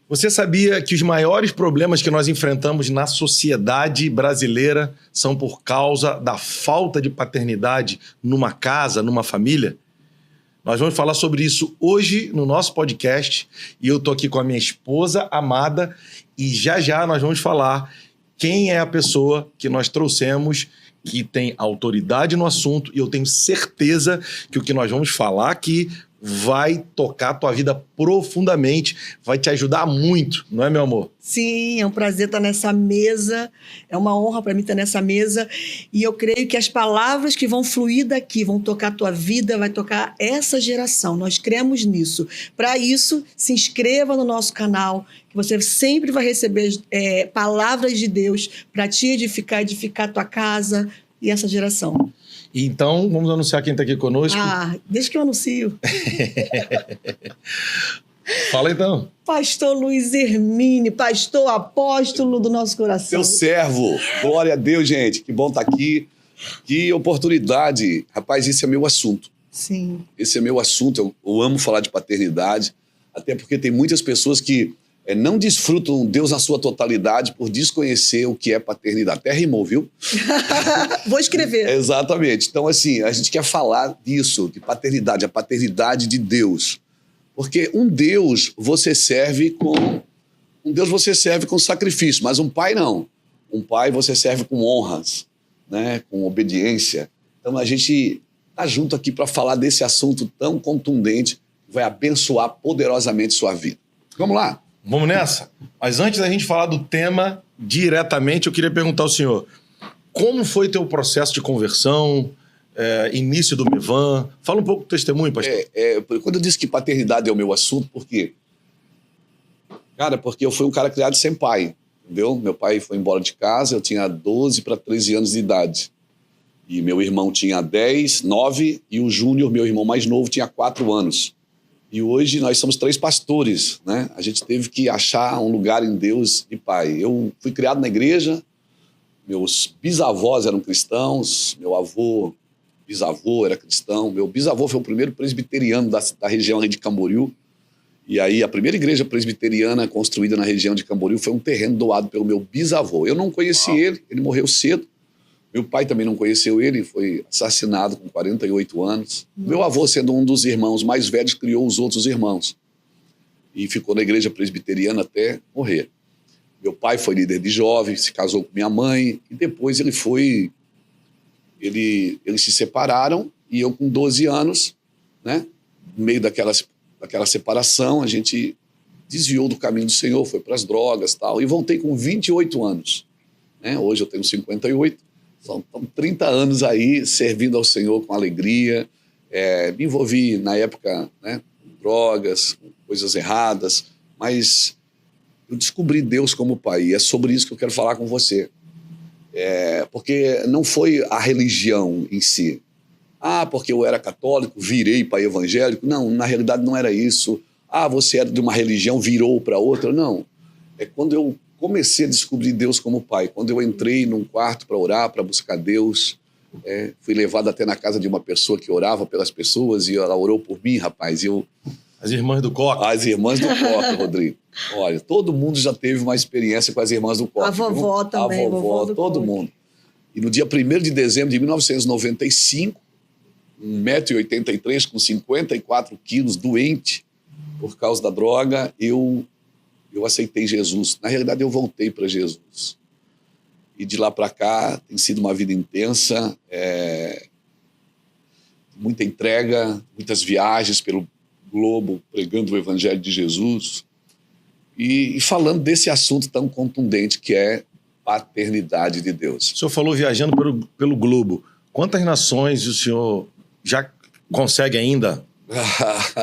Você sabia que os maiores problemas que nós enfrentamos na sociedade brasileira são por causa da falta de paternidade numa casa, numa família? Nós vamos falar sobre isso hoje no nosso podcast e eu tô aqui com a minha esposa amada e já nós vamos falar quem é a pessoa que nós trouxemos que tem autoridade no assunto e eu tenho certeza que o que nós vamos falar aqui vai tocar a tua vida profundamente, vai te ajudar muito, não é, meu amor? Sim, é um prazer estar nessa mesa, é uma honra para mim estar nessa mesa e eu creio que as palavras que vão fluir daqui vão tocar a tua vida, vai tocar essa geração, nós cremos nisso. Para isso, se inscreva no nosso canal, que você sempre vai receber palavras de Deus para te edificar a tua casa e essa geração. Então, vamos anunciar quem está aqui conosco. Deixa que eu anuncio. Fala então. Pastor Luiz Hermine, pastor apóstolo do nosso coração. Seu servo. Glória a Deus, gente. Que bom estar aqui. Que oportunidade. Rapaz, esse é meu assunto. Sim. Esse é meu assunto. Eu amo falar de paternidade, até porque tem muitas pessoas que não desfrutam Deus na sua totalidade por desconhecer o que é paternidade. Até rimou, viu? Vou escrever. Exatamente. Então, assim, a gente quer falar disso, de paternidade, a paternidade de Deus. Porque um Deus você serve com sacrifício, mas um pai não. Um pai você serve com honras, né? Com obediência. Então, a gente está junto aqui para falar desse assunto tão contundente que vai abençoar poderosamente sua vida. Vamos lá? Vamos nessa? Mas antes da gente falar do tema diretamente, eu queria perguntar ao senhor, como foi teu processo de conversão, início do Mevan? Fala um pouco do testemunho, pastor. Quando eu disse que paternidade é o meu assunto, por quê? Cara, porque eu fui um cara criado sem pai, entendeu? Meu pai foi embora de casa, eu tinha 12 para 13 anos de idade. E meu irmão tinha 10, 9, e o Júnior, meu irmão mais novo, tinha 4 anos. E hoje nós somos 3 pastores, né? A gente teve que achar um lugar em Deus e pai. Eu fui criado na igreja, meus bisavós eram cristãos, meu bisavô era cristão, meu bisavô foi o primeiro presbiteriano da região de Camboriú. E aí a primeira igreja presbiteriana construída na região de Camboriú foi um terreno doado pelo meu bisavô. Eu não conheci ele morreu cedo. Meu pai também não conheceu ele, foi assassinado com 48 anos. Nossa. Meu avô, sendo um dos irmãos mais velhos, criou os outros irmãos. E ficou na igreja presbiteriana até morrer. Meu pai foi líder de jovens, se casou com minha mãe, e depois eles se separaram, e eu com 12 anos, né, no meio daquela separação, a gente desviou do caminho do Senhor, foi para as drogas e tal, e voltei com 28 anos. Né? Hoje eu tenho 58. São 30 anos aí servindo ao Senhor com alegria. Me envolvi na época, né, com drogas, com coisas erradas, mas eu descobri Deus como pai. E é sobre isso que eu quero falar com você. Porque não foi a religião em si. Porque eu era católico, virei pai evangélico. Não, na realidade não era isso. Você era de uma religião, virou para outra. Não. É quando eu comecei a descobrir Deus como pai. Quando eu entrei num quarto para orar, para buscar Deus, fui levado até na casa de uma pessoa que orava pelas pessoas e ela orou por mim, rapaz. As irmãs do Coca. As irmãs do Coca, Rodrigo. Olha, todo mundo já teve uma experiência com as irmãs do Coca. A vovó também. A vovó, todo mundo. E no dia 1º de dezembro de 1995, 1,83 m, com 54 quilos, doente por causa da droga, eu aceitei Jesus. Na realidade, eu voltei para Jesus. E de lá para cá, tem sido uma vida intensa, muita entrega, muitas viagens pelo globo, pregando o Evangelho de Jesus e falando desse assunto tão contundente que é paternidade de Deus. O senhor falou viajando pelo globo. Quantas nações o senhor já consegue ainda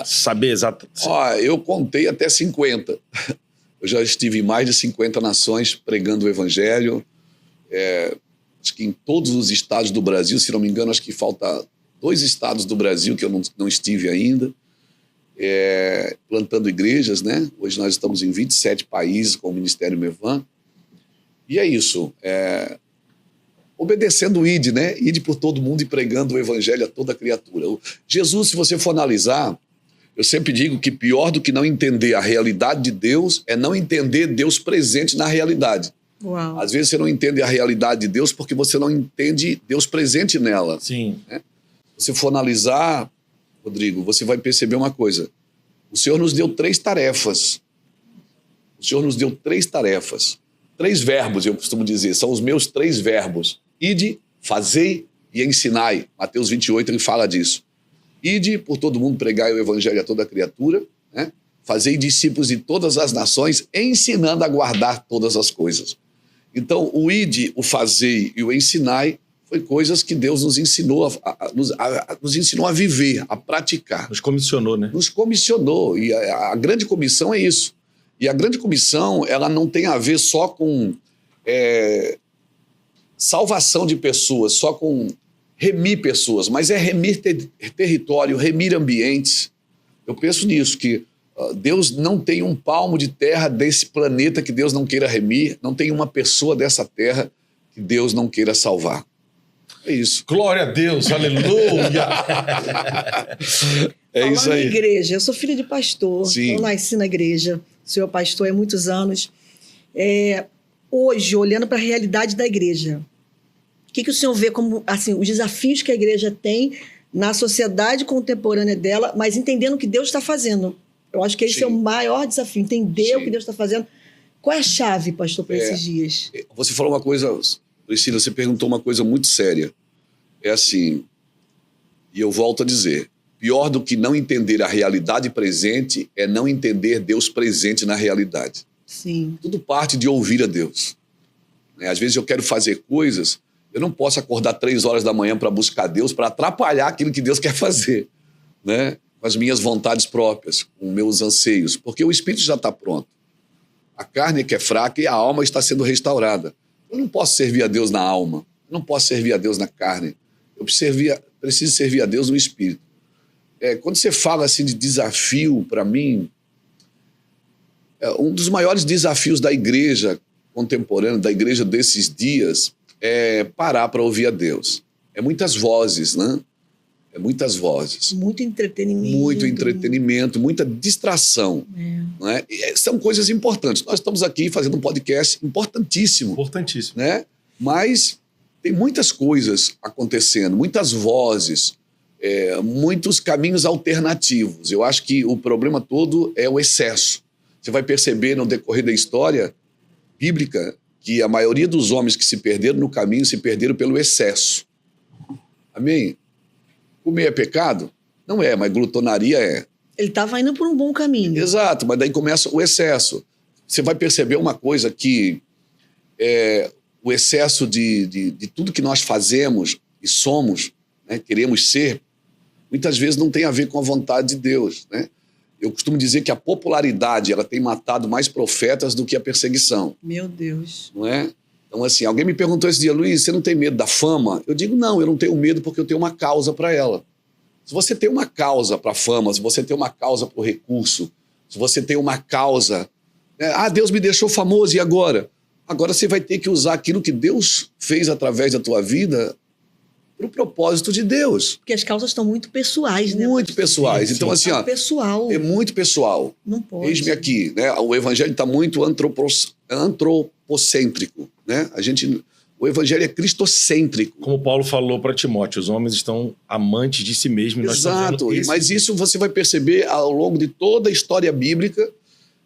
saber exatamente? Eu contei até 50. Eu já estive em mais de 50 nações pregando o Evangelho. Acho que em todos os estados do Brasil, se não me engano, acho que falta 2 estados do Brasil que eu não estive ainda. Plantando igrejas, né? Hoje nós estamos em 27 países com o Ministério Mevan. E é isso. Obedecendo o ide, né? Ide por todo mundo e pregando o Evangelho a toda criatura. Jesus, se você for analisar, Eu sempre digo que pior do que não entender a realidade de Deus é não entender Deus presente na realidade. Uau. Às vezes você não entende a realidade de Deus porque você não entende Deus presente nela. Sim. Se você for analisar, Rodrigo, você vai perceber uma coisa. O Senhor nos deu 3 tarefas. O Senhor nos deu 3 tarefas. 3 verbos, eu costumo dizer. São os meus 3 verbos. Ide, fazei e ensinai. Mateus 28, ele fala disso. Ide por todo mundo, pregai o evangelho a toda criatura, né? Fazei discípulos de todas as nações, ensinando a guardar todas as coisas. Então, o ide, o fazei e o ensinai foi coisas que Deus nos ensinou nos ensinou a viver, a praticar. Nos comissionou, né? Nos comissionou. E a grande comissão é isso. E a grande comissão, ela não tem a ver só com salvação de pessoas, só com remir pessoas, mas é remir território, remir ambientes. Eu penso nisso, que Deus não tem um palmo de terra desse planeta que Deus não queira remir, não tem uma pessoa dessa terra que Deus não queira salvar. É isso. Glória a Deus, aleluia! É isso Falando aí. em igreja, eu sou filha de pastor, Sim. eu nasci na igreja, o senhor é pastor há muitos anos. Hoje, olhando para a realidade da igreja, o que o senhor vê como assim, os desafios que a igreja tem na sociedade contemporânea dela, mas entendendo o que Deus está fazendo? Eu acho que esse Sim. é o maior desafio, entender Sim. o que Deus está fazendo. Qual é a chave, pastor, para esses dias? Você falou uma coisa, Priscila, você perguntou uma coisa muito séria. É assim, e eu volto a dizer, pior do que não entender a realidade presente é não entender Deus presente na realidade. Sim. Tudo parte de ouvir a Deus. Às vezes eu quero fazer coisas, eu não posso acordar 3 horas da manhã para buscar Deus, para atrapalhar aquilo que Deus quer fazer, né? Com as minhas vontades próprias, com meus anseios, porque o espírito já está pronto. A carne é que é fraca e a alma está sendo restaurada. Eu não posso servir a Deus na alma, eu não posso servir a Deus na carne, eu preciso servir a Deus no espírito. Quando você fala assim de desafio, para mim, um dos maiores desafios da igreja contemporânea, da igreja desses dias, é parar para ouvir a Deus. É muitas vozes, né? É muitas vozes. Muito entretenimento. Muito entretenimento, muita distração. Não é? E são coisas importantes. Nós estamos aqui fazendo um podcast importantíssimo. Importantíssimo. Né? Mas tem muitas coisas acontecendo, muitas vozes, muitos caminhos alternativos. Eu acho que o problema todo é o excesso. Você vai perceber no decorrer da história bíblica que a maioria dos homens que se perderam no caminho se perderam pelo excesso. Amém? Comer é pecado? Não é, mas glutonaria é. Ele estava indo por um bom caminho. Exato, mas daí começa o excesso. Você vai perceber uma coisa que o excesso de tudo que nós fazemos e somos, né, queremos ser, muitas vezes não tem a ver com a vontade de Deus, né? Eu costumo dizer que a popularidade ela tem matado mais profetas do que a perseguição. Meu Deus. Não é? Então, assim, alguém me perguntou esse dia, Luiz, você não tem medo da fama? Eu digo, não, eu não tenho medo porque eu tenho uma causa para ela. Se você tem uma causa para a fama, se você tem uma causa para o recurso, se você tem uma causa... Deus me deixou famoso, e agora? Agora você vai ter que usar aquilo que Deus fez através da tua vida para o propósito de Deus. Porque as causas estão muito pessoais, né? Muito pessoais. Sim, então, assim, ó, pessoal. é muito pessoal. Não pode. Eis-me aqui, né? O evangelho está muito antropocêntrico, né? O evangelho é cristocêntrico. Como Paulo falou para Timóteo, os homens estão amantes de si mesmos. Exato, mas isso você vai perceber ao longo de toda a história bíblica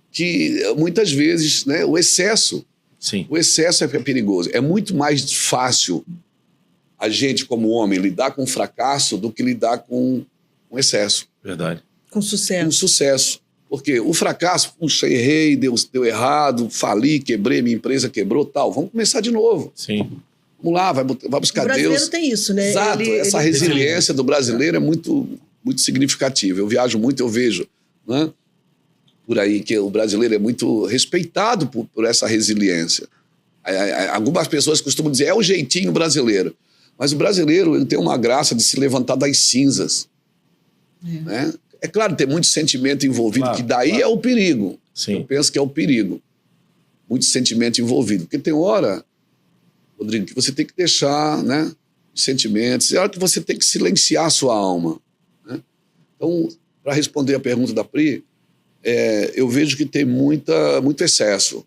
que muitas vezes, né, o excesso é perigoso. É muito mais fácil a gente, como homem, lidar com fracasso do que lidar com excesso. Verdade. Com sucesso. Com sucesso. Porque o fracasso, puxa, errei, deu errado, fali, quebrei, minha empresa quebrou, tal. Vamos começar de novo. Sim. Vamos lá, vai buscar Deus. O brasileiro tem isso, né? Exato, essa resiliência do brasileiro é muito, muito significativa. Eu viajo muito, eu vejo, né, por aí que o brasileiro é muito respeitado por essa resiliência. Algumas pessoas costumam dizer, é o jeitinho brasileiro. Mas o brasileiro ele tem uma graça de se levantar das cinzas. Né? É claro, tem muito sentimento envolvido, Claro, que daí claro. é o perigo. Sim. Eu penso que é o perigo. Muito sentimento envolvido. Porque tem hora, Rodrigo, que você tem que deixar, né, sentimentos. É hora que você tem que silenciar a sua alma. Né? Então, para responder a pergunta da Pri, eu vejo que tem muito excesso,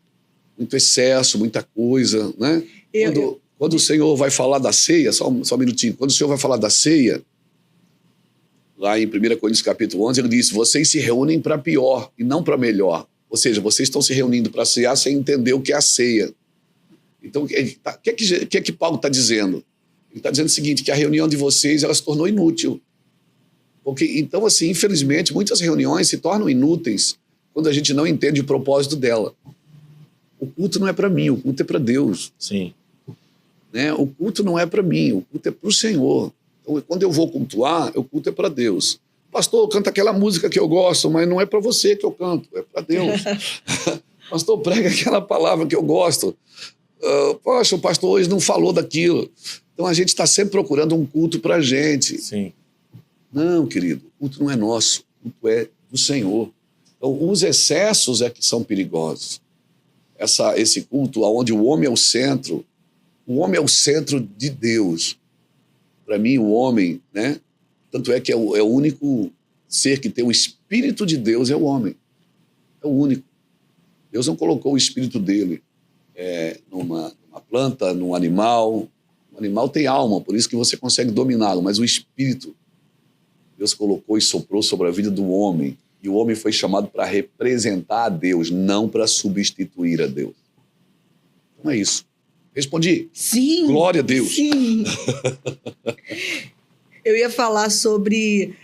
muita coisa, né? Quando o Senhor vai falar da ceia, só um minutinho, quando o Senhor vai falar da ceia, lá em 1 Coríntios capítulo 11, ele diz, vocês se reúnem para pior e não para melhor. Ou seja, vocês estão se reunindo para cear sem entender o que é a ceia. Então, o que é que Paulo está dizendo? Ele está dizendo o seguinte, que a reunião de vocês ela se tornou inútil. Então, assim, infelizmente, muitas reuniões se tornam inúteis quando a gente não entende o propósito dela. O culto não é para mim, o culto é para Deus. Sim. Né? O culto não é para mim, o culto é para o Senhor. Então, quando eu vou cultuar, o culto é para Deus. Pastor, canta aquela música que eu gosto, mas não é para você que eu canto, é para Deus. Pastor, prega aquela palavra que eu gosto. Poxa, o pastor hoje não falou daquilo. Então a gente está sempre procurando um culto para a gente. Sim. Não, querido, o culto não é nosso, o culto é do Senhor. Então os excessos é que são perigosos. Esse culto onde o homem é o centro de Deus. Para mim, o homem, né? Tanto é que é o único ser que tem o Espírito de Deus é o homem. É o único. Deus não colocou o Espírito dele numa planta, num animal. O animal tem alma, por isso que você consegue dominá-lo, mas o Espírito, Deus colocou e soprou sobre a vida do homem. E o homem foi chamado para representar a Deus, não para substituir a Deus. Então é isso. Respondi? Sim. Glória a Deus. Sim. Eu ia falar sobre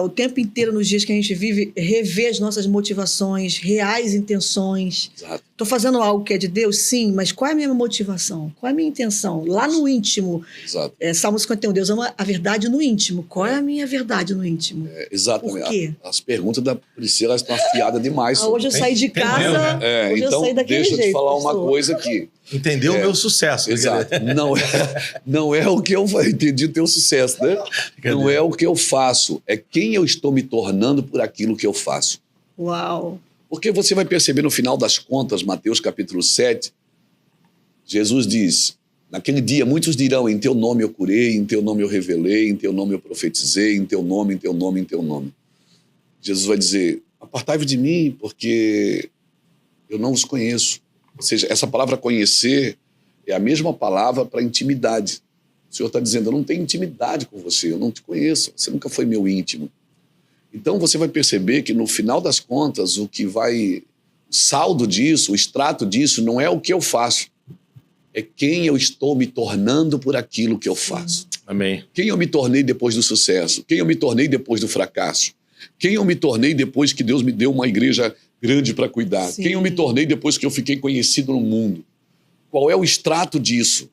o tempo inteiro, nos dias que a gente vive, rever as nossas motivações, reais intenções. Exato. Estou fazendo algo que é de Deus? Sim, mas qual é a minha motivação? Qual é a minha intenção? Lá no íntimo. Exato. Salmo 51, Deus ama a verdade no íntimo. Qual é a minha verdade no íntimo? Exatamente. Por quê? As perguntas da Priscila estão afiadas demais. Hoje eu saí de casa, hoje então, eu saí daquele deixa eu jeito, te falar pastor. uma coisa aqui. Entendeu o meu sucesso. Exato. Não é o que eu entendi o teu sucesso, né? Não é o que eu faço, é quem eu estou me tornando por aquilo que eu faço. Uau! Porque você vai perceber no final das contas, Mateus capítulo 7, Jesus diz, naquele dia muitos dirão, em teu nome eu curei, em teu nome eu revelei, em teu nome eu profetizei, em teu nome, em teu nome, em teu nome. Jesus vai dizer, apartai-vos de mim, porque eu não os conheço. Ou seja, essa palavra conhecer é a mesma palavra para intimidade. O Senhor está dizendo, eu não tenho intimidade com você, eu não te conheço, você nunca foi meu íntimo. Então você vai perceber que no final das contas, o saldo disso, o extrato disso, não é o que eu faço, é quem eu estou me tornando por aquilo que eu faço. Amém. Quem eu me tornei depois do sucesso, quem eu me tornei depois do fracasso, quem eu me tornei depois que Deus me deu uma igreja grande para cuidar, Sim. quem eu me tornei depois que eu fiquei conhecido no mundo. Qual é o extrato disso?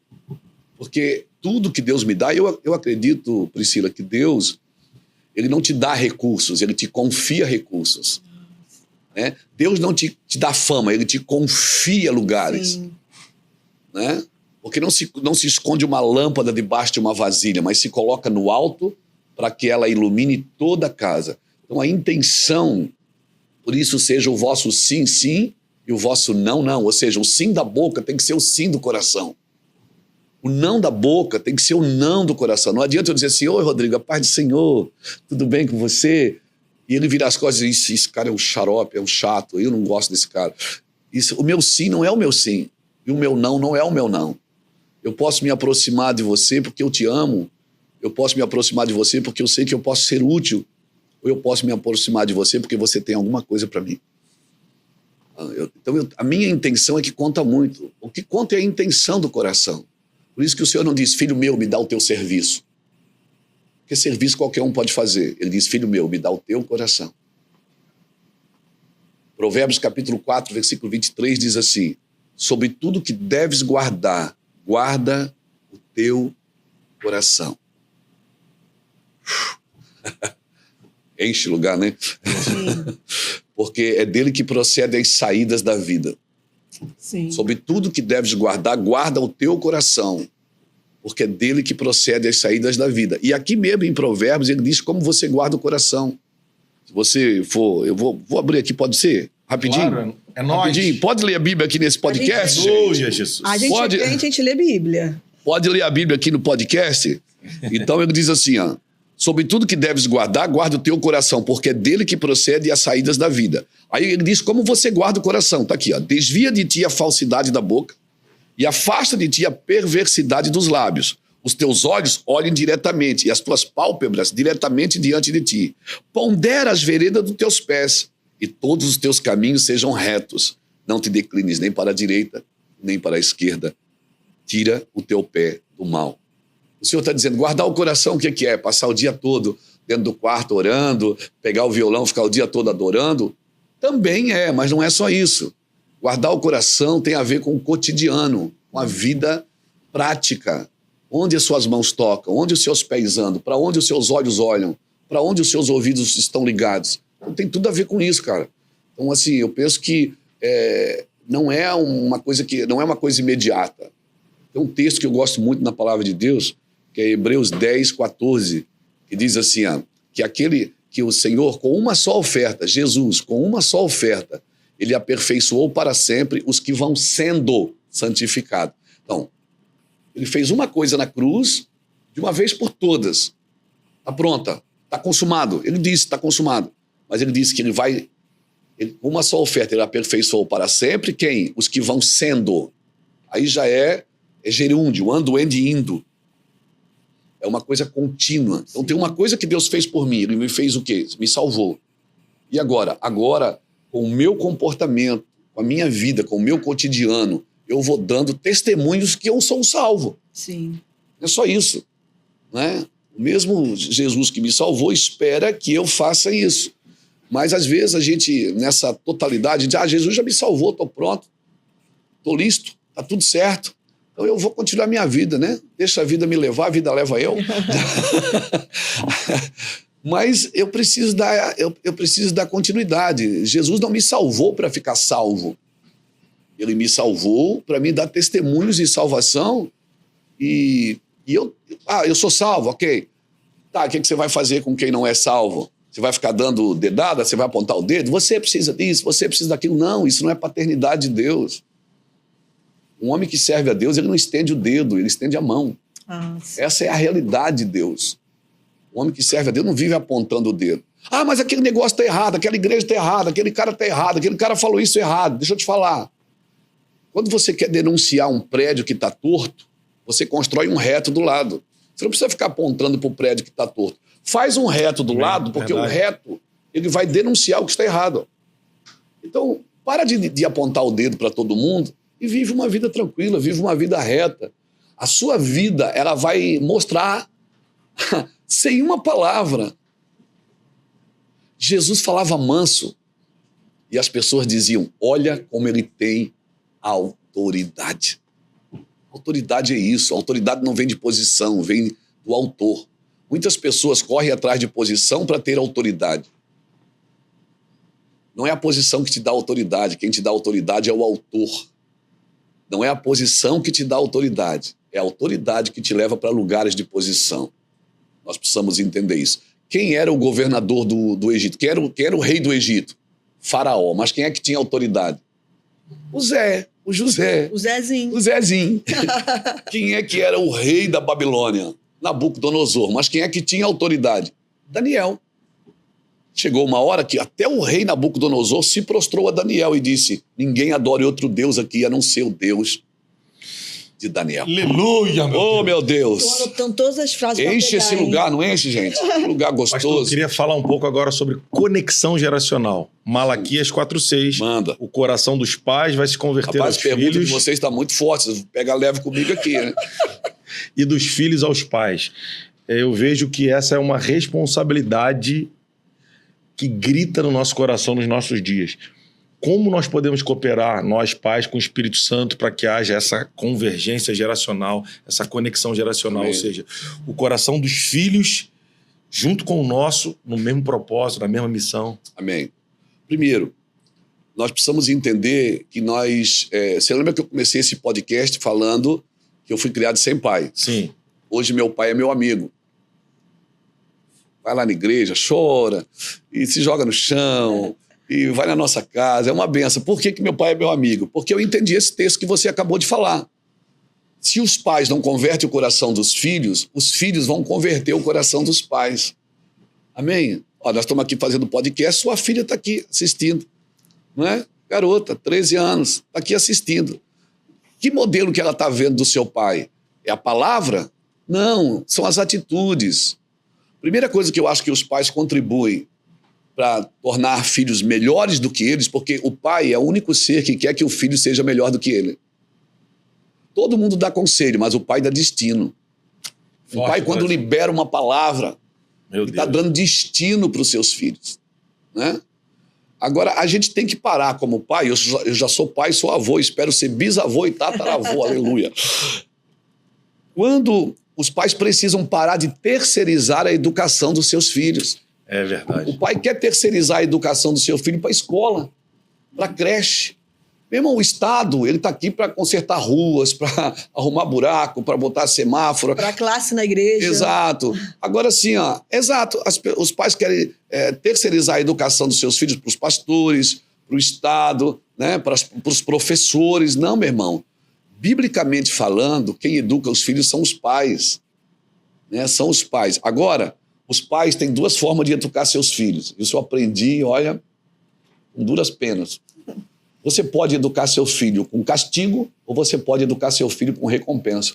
Porque tudo que Deus me dá, eu acredito, Priscila, que Deus, ele não te dá recursos, ele te confia recursos. Né? Deus não te dá fama, ele te confia lugares. Sim. Né? Porque não se esconde uma lâmpada debaixo de uma vasilha, mas se coloca no alto para que ela ilumine toda a casa. Então a intenção, por isso seja o vosso sim, sim, e o vosso não, não. Ou seja, o sim da boca tem que ser o sim do coração. O não da boca tem que ser o não do coração. Não adianta eu dizer assim, oi Rodrigo, a paz do Senhor, tudo bem com você? E ele virar as costas e dizer, esse cara é um xarope, é um chato, eu não gosto desse cara. O meu sim não é o meu sim, e o meu não não é o meu não. Eu posso me aproximar de você porque eu te amo, eu posso me aproximar de você porque eu sei que eu posso ser útil, ou eu posso me aproximar de você porque você tem alguma coisa para mim. Então a minha intenção é que conta muito. O que conta é a intenção do coração. Por isso que o Senhor não diz, filho meu, me dá o teu serviço. Porque serviço qualquer um pode fazer. Ele diz, filho meu, me dá o teu coração. Provérbios capítulo 4, versículo 23 diz assim, sobre tudo que deves guardar, guarda o teu coração. Enche lugar, né? Sim. Porque é dele que procedem as saídas da vida. Sim. Sobre tudo que deves guardar, guarda o teu coração, porque é dele que procede as saídas da vida. E aqui mesmo em Provérbios ele diz como você guarda o coração. Se você for, eu vou abrir aqui, pode ser? Rapidinho? Claro, é nóis. Rapidinho. Pode ler a Bíblia aqui nesse podcast? Aleluia, Jesus. A gente a gente lê Bíblia. Pode ler a Bíblia aqui no podcast? Então ele diz assim, ó, Sobre tudo que deves guardar, guarda o teu coração, porque é dele que procede as saídas da vida. Aí ele diz como você guarda o coração. Está aqui, ó. Desvia de ti a falsidade da boca e afasta de ti a perversidade dos lábios. Os teus olhos olhem diretamente e as tuas pálpebras diretamente diante de ti. Pondera as veredas dos teus pés e todos os teus caminhos sejam retos. Não te declines nem para a direita, nem para a esquerda. Tira o teu pé do mal. O Senhor está dizendo, guardar o coração, o que é? Passar o dia todo dentro do quarto orando, pegar o violão, ficar o dia todo adorando? Também é, mas não é só isso. Guardar o coração tem a ver com o cotidiano, com a vida prática. Onde as suas mãos tocam, onde os seus pés andam, para onde os seus olhos olham, para onde os seus ouvidos estão ligados. Então, tem tudo a ver com isso, cara. Então, assim, eu penso que não é uma coisa imediata. Tem um texto que eu gosto muito na palavra de Deus, que é Hebreus 10, 14, que diz assim, que o Senhor, com uma só oferta, Jesus, com uma só oferta, ele aperfeiçoou para sempre os que vão sendo santificados. Então, ele fez uma coisa na cruz, de uma vez por todas. Está pronta, está consumado. Ele disse, está consumado. Mas ele disse que com uma só oferta, ele aperfeiçoou para sempre quem? Os que vão sendo. Aí já é gerúndio, ando, ende, indo. É uma coisa contínua. Então tem uma coisa que Deus fez por mim. Ele me fez o quê? Me salvou. E agora? Agora, com o meu comportamento, com a minha vida, com o meu cotidiano, eu vou dando testemunhos que eu sou salvo. Sim. É só isso. Né? O mesmo Jesus que me salvou espera que eu faça isso. Mas às vezes a gente, nessa totalidade, diz, Jesus já me salvou, estou pronto, estou listo, está tudo certo. Então eu vou continuar minha vida, né? Deixa a vida me levar, a vida leva eu. Mas eu preciso dar continuidade. Jesus não me salvou para ficar salvo. Ele me salvou para me dar testemunhos de salvação e eu sou salvo, ok. Tá, o que você vai fazer com quem não é salvo? Você vai ficar dando dedada? Você vai apontar o dedo? Você precisa disso, você precisa daquilo. Não, isso não é paternidade de Deus. Um homem que serve a Deus, ele não estende o dedo, ele estende a mão. Essa é a realidade de Deus. O homem que serve a Deus não vive apontando o dedo. Mas aquele negócio está errado, aquela igreja está errada, aquele cara está errado, aquele cara falou isso errado. Deixa eu te falar. Quando você quer denunciar um prédio que está torto, você constrói um reto do lado. Você não precisa ficar apontando para o prédio que está torto. Faz um reto do lado, porque verdade. O reto ele vai denunciar o que está errado. Então, para de apontar o dedo para todo mundo e vive uma vida tranquila, vive uma vida reta. A sua vida ela vai mostrar sem uma palavra. Jesus falava manso e as pessoas diziam, olha como ele tem autoridade. Autoridade é isso. A autoridade não vem de posição, vem do autor. Muitas pessoas correm atrás de posição para ter autoridade. Não é a posição que te dá autoridade. Quem te dá autoridade é o autor. Não é a posição que te dá autoridade. É a autoridade que te leva para lugares de posição. Nós precisamos entender isso. Quem era o governador do Egito? Quem era o rei do Egito? Faraó. Mas quem é que tinha autoridade? O José. O Zezinho. O Zezinho. Quem é que era o rei da Babilônia? Nabucodonosor. Mas quem é que tinha autoridade? Daniel. Chegou uma hora que até o rei Nabucodonosor se prostrou a Daniel e disse, ninguém adore outro Deus aqui a não ser o Deus de Daniel. Aleluia, meu Deus. Estou anotando todas as frases para enche esse lugar, não enche, gente? Um lugar gostoso. Pastor, eu queria falar um pouco agora sobre conexão geracional. Malaquias 4:6. Manda. O coração dos pais vai se converter aos filhos. A pergunta de vocês está muito forte. Vocês pegam leve comigo aqui, né? E dos filhos aos pais. Eu vejo que essa é uma responsabilidade que grita no nosso coração nos nossos dias. Como nós podemos cooperar, nós pais, com o Espírito Santo, para que haja essa convergência geracional, essa conexão geracional, Amém. Ou seja, o coração dos filhos junto com o nosso, no mesmo propósito, na mesma missão. Amém. Primeiro, nós precisamos entender que nós... você lembra que eu comecei esse podcast falando que eu fui criado sem pai? Sim. Hoje meu pai é meu amigo. Vai lá na igreja, chora, e se joga no chão, e vai na nossa casa, é uma benção. Por que meu pai é meu amigo? Porque eu entendi esse texto que você acabou de falar. Se os pais não convertem o coração dos filhos, os filhos vão converter o coração dos pais. Amém? Ó, nós estamos aqui fazendo podcast, sua filha está aqui assistindo. Não é? Garota, 13 anos, está aqui assistindo. Que modelo que ela está vendo do seu pai? É a palavra? Não, são as atitudes. Primeira coisa que eu acho que os pais contribuem para tornar filhos melhores do que eles, porque o pai é o único ser que quer que o filho seja melhor do que ele. Todo mundo dá conselho, mas o pai dá destino. O pai, quando libera uma palavra, ele está dando destino para os seus filhos. Né? Agora, a gente tem que parar como pai. Eu já sou pai, sou avô, espero ser bisavô e tataravô, aleluia. Quando os pais precisam parar de terceirizar a educação dos seus filhos. É verdade. O pai quer terceirizar a educação do seu filho para a escola, para a creche. Meu irmão, o Estado, ele está aqui para consertar ruas, para arrumar buraco, para botar semáforo. Para a classe na igreja. Exato. Agora sim, ó, exato. Os pais querem terceirizar a educação dos seus filhos para os pastores, para o Estado, né, para os professores. Não, meu irmão. Biblicamente falando, quem educa os filhos são os pais. Né? São os pais. Agora, os pais têm duas formas de educar seus filhos. Isso eu aprendi, olha, com duras penas. Você pode educar seu filho com castigo ou você pode educar seu filho com recompensa.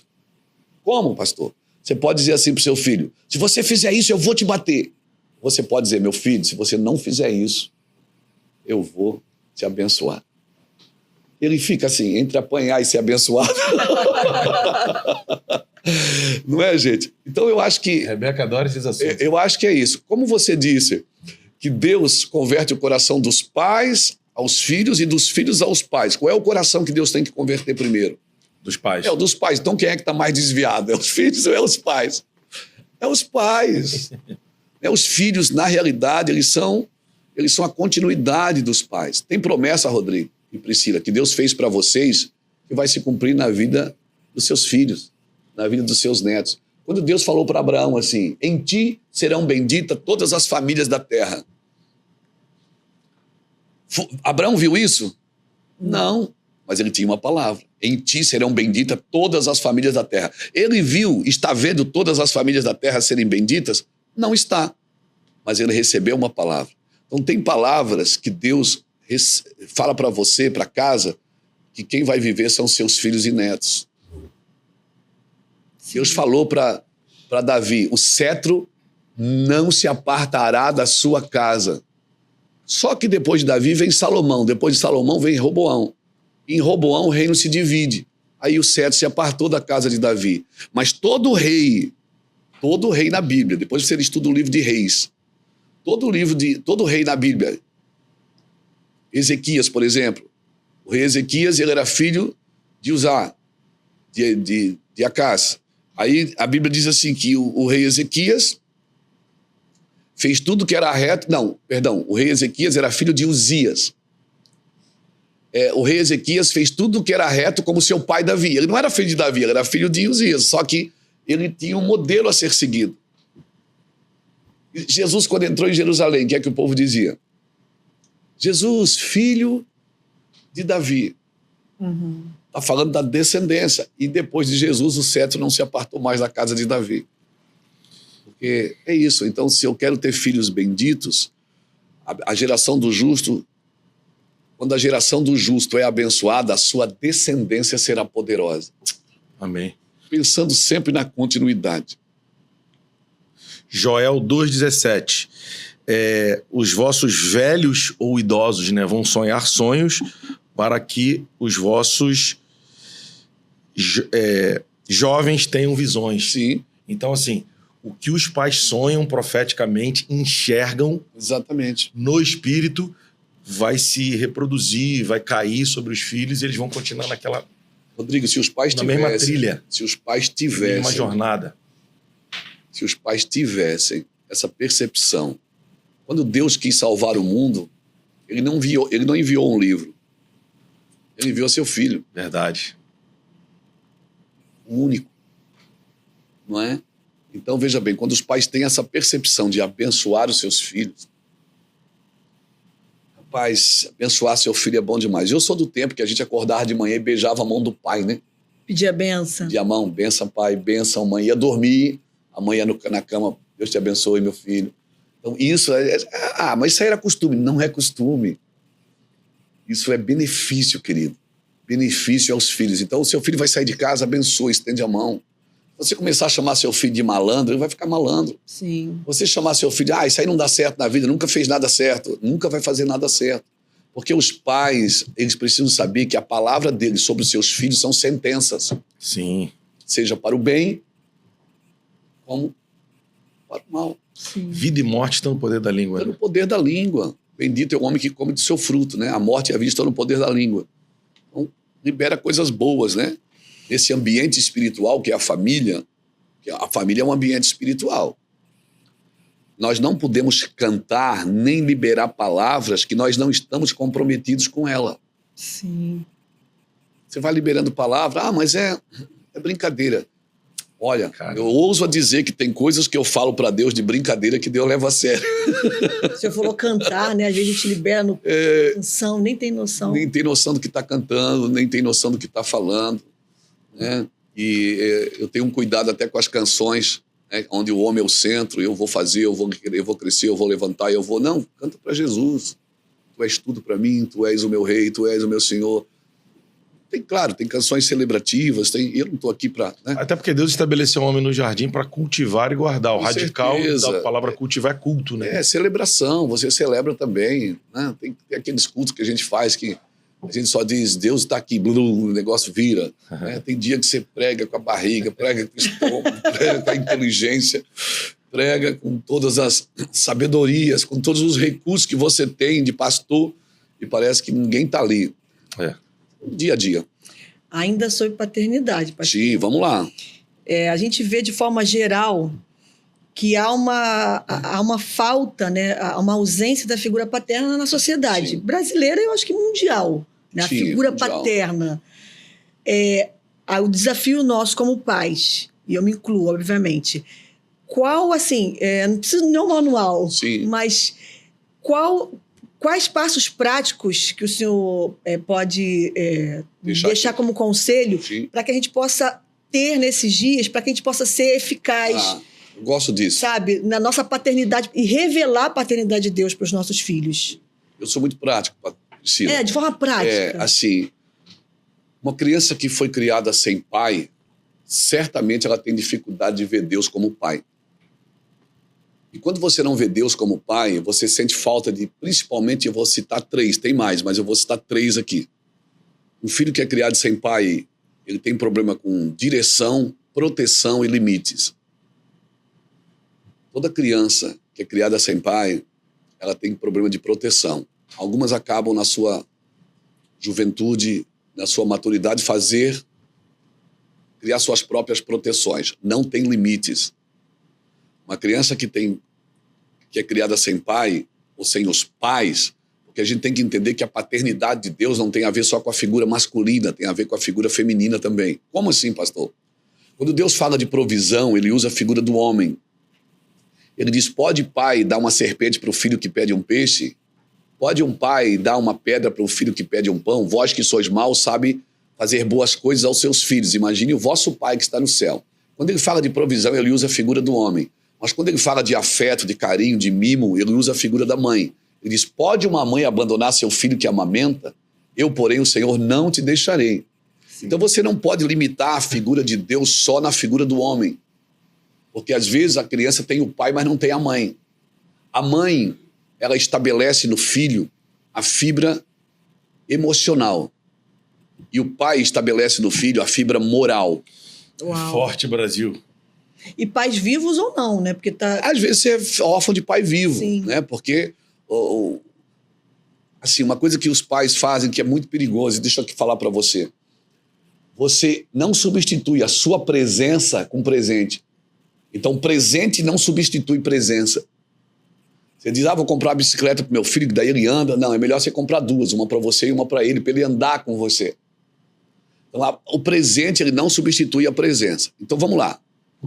Como, pastor? Você pode dizer assim para o seu filho, se você fizer isso, eu vou te bater. Você pode dizer, meu filho, se você não fizer isso, eu vou te abençoar. Ele fica assim, entre apanhar e ser abençoado. Não é, gente? Então eu acho que... Rebeca adora esses assuntos. Eu acho que é isso. Como você disse, que Deus converte o coração dos pais aos filhos e dos filhos aos pais. Qual é o coração que Deus tem que converter primeiro? Dos pais. É o dos pais. Então quem é que está mais desviado? É os filhos ou é os pais? É os pais. Os filhos, na realidade, eles são a continuidade dos pais. Tem promessa, Rodrigo e Priscila, que Deus fez para vocês que vai se cumprir na vida dos seus filhos, na vida dos seus netos. Quando Deus falou para Abraão assim, em ti serão benditas todas as famílias da terra. Abraão viu isso? Não, mas ele tinha uma palavra. Em ti serão benditas todas as famílias da terra. Ele viu, está vendo todas as famílias da terra serem benditas? Não está, mas ele recebeu uma palavra. Então tem palavras que Deus fala para você, para casa, que quem vai viver são seus filhos e netos. Deus falou para Davi, o cetro não se apartará da sua casa. Só que depois de Davi vem Salomão, depois de Salomão vem Roboão. Em Roboão o reino se divide. Aí o cetro se apartou da casa de Davi. Mas todo rei na Bíblia, depois você estuda o livro de Reis, todo rei na Bíblia, Ezequias, por exemplo, o rei Ezequias, ele era filho de Uzá, de Acás. Aí a Bíblia diz assim que o rei Ezequias fez tudo que era reto. Não, perdão, o rei Ezequias era filho de Uzias. O rei Ezequias fez tudo que era reto como seu pai Davi. Ele não era filho de Davi, ele era filho de Uzias, só que ele tinha um modelo a ser seguido. Jesus, quando entrou em Jerusalém, o que é que o povo dizia? Jesus, filho de Davi. Está falando da descendência. E depois de Jesus, o cetro não se apartou mais da casa de Davi. Porque é isso. Então, se eu quero ter filhos benditos, a geração do justo, quando a geração do justo é abençoada, a sua descendência será poderosa. Amém. Pensando sempre na continuidade. Joel 2,17. Os vossos velhos ou idosos, né, vão sonhar sonhos para que os vossos jovens tenham visões. Sim. Então, assim, o que os pais sonham profeticamente, enxergam, exatamente, no espírito, vai se reproduzir, vai cair sobre os filhos e eles vão continuar naquela... Rodrigo, se os pais na mesma trilha. Se os pais tivessem... Uma jornada. Se os pais tivessem essa percepção, quando Deus quis salvar o mundo, ele não enviou um livro. Ele enviou seu filho. Verdade. O único. Não é? Então, veja bem, quando os pais têm essa percepção de abençoar os seus filhos, rapaz, abençoar seu filho é bom demais. Eu sou do tempo que a gente acordava de manhã e beijava a mão do pai, né? Pedir a benção. Pedir a mão, benção pai, benção mãe. Ia dormir, a mãe ia na cama, Deus te abençoe, meu filho. Então isso mas isso aí era costume. Não é costume. Isso é benefício, querido. Benefício aos filhos. Então o seu filho vai sair de casa, abençoe, estende a mão. Você começar a chamar seu filho de malandro, ele vai ficar malandro. Sim. Você chamar seu filho, isso aí não dá certo na vida, nunca fez nada certo. Nunca vai fazer nada certo. Porque os pais, eles precisam saber que a palavra deles sobre os seus filhos são sentenças. Sim. Seja para o bem, como para o mal. Sim. Vida e morte estão no poder da língua. Está no poder da língua. Bendito é o homem que come do seu fruto, né? A morte e a vida estão no poder da língua. Então, libera coisas boas, né? Esse ambiente espiritual que é a família é um ambiente espiritual. Nós não podemos cantar nem liberar palavras que nós não estamos comprometidos com ela. Sim. Você vai liberando palavra, mas é brincadeira. Olha, Cara, eu ouso a dizer que tem coisas que eu falo para Deus de brincadeira que Deus leva a sério. O senhor falou cantar, né? Às vezes a gente libera no canção, nem tem noção. Nem tem noção do que está cantando, nem tem noção do que está falando, né? E eu tenho um cuidado até com as canções, né? Onde o homem é o centro, eu vou fazer, eu vou crescer, eu vou levantar, eu vou... Não, canta para Jesus. Tu és tudo para mim, tu és o meu rei, tu és o meu Senhor. Claro, tem canções celebrativas, eu não estou aqui para... Né? até porque Deus estabeleceu o homem no jardim para cultivar e guardar. O Com radical certeza. da palavra cultivar é culto, né? É celebração, você celebra também, né? Tem aqueles cultos que a gente faz que a gente só diz, Deus está aqui, o negócio vira. Né? Tem dia que você prega com a barriga, prega com o estômago, prega com a inteligência, prega com todas as sabedorias, com todos os recursos que você tem de pastor, e parece que ninguém está ali. É. Dia a dia. Ainda sobre paternidade, pastor. Sim, vamos lá. A gente vê de forma geral que há uma falta, né? Há uma ausência da figura paterna na sociedade Sim. brasileira e eu acho que mundial. Né? A Sim, figura mundial. paterna. O desafio nosso como pais, e eu me incluo, obviamente, qual, assim, não preciso de nenhum manual, Sim. mas quais passos práticos que o senhor pode deixar como conselho para que a gente possa ter nesses dias, para que a gente possa ser eficaz, Eu gosto disso. sabe, na nossa paternidade e revelar a paternidade de Deus para os nossos filhos? Eu sou muito prático, Priscila. De forma prática. Assim, uma criança que foi criada sem pai, certamente ela tem dificuldade de ver Deus como pai. E quando você não vê Deus como pai, você sente falta de, principalmente, eu vou citar 3, tem mais, mas eu vou citar 3 aqui. Um filho que é criado sem pai, ele tem problema com direção, proteção e limites. Toda criança que é criada sem pai, ela tem problema de proteção. Algumas acabam na sua juventude, na sua maturidade, criar suas próprias proteções. Não tem limites. Uma criança que é criada sem pai, ou sem os pais, porque a gente tem que entender que a paternidade de Deus não tem a ver só com a figura masculina, tem a ver com a figura feminina também. Como assim, pastor? Quando Deus fala de provisão, ele usa a figura do homem. Ele diz, pode pai dar uma serpente para o filho que pede um peixe? Pode um pai dar uma pedra para o filho que pede um pão? Vós que sois maus, sabe fazer boas coisas aos seus filhos. Imagine o vosso pai que está no céu. Quando ele fala de provisão, ele usa a figura do homem. Mas quando ele fala de afeto, de carinho, de mimo, ele usa a figura da mãe. Ele diz, pode uma mãe abandonar seu filho que amamenta? Eu, porém, o Senhor, não te deixarei. Sim. Então você não pode limitar a figura de Deus só na figura do homem. Porque às vezes a criança tem o pai, mas não tem a mãe. A mãe, ela estabelece no filho a fibra emocional. E o pai estabelece no filho a fibra moral. Uau. Forte Brasil. E pais vivos ou não, né? Porque Às vezes você é órfão de pai vivo, Sim. né? Porque, assim, uma coisa que os pais fazem que é muito perigoso, e deixa eu aqui falar para você. Você não substitui a sua presença com presente. Então, presente não substitui presença. Você diz, vou comprar uma bicicleta pro meu filho, que daí ele anda. Não, é melhor você comprar 2, uma para você e uma para ele andar com você. Então, o presente, ele não substitui a presença. Então, vamos lá.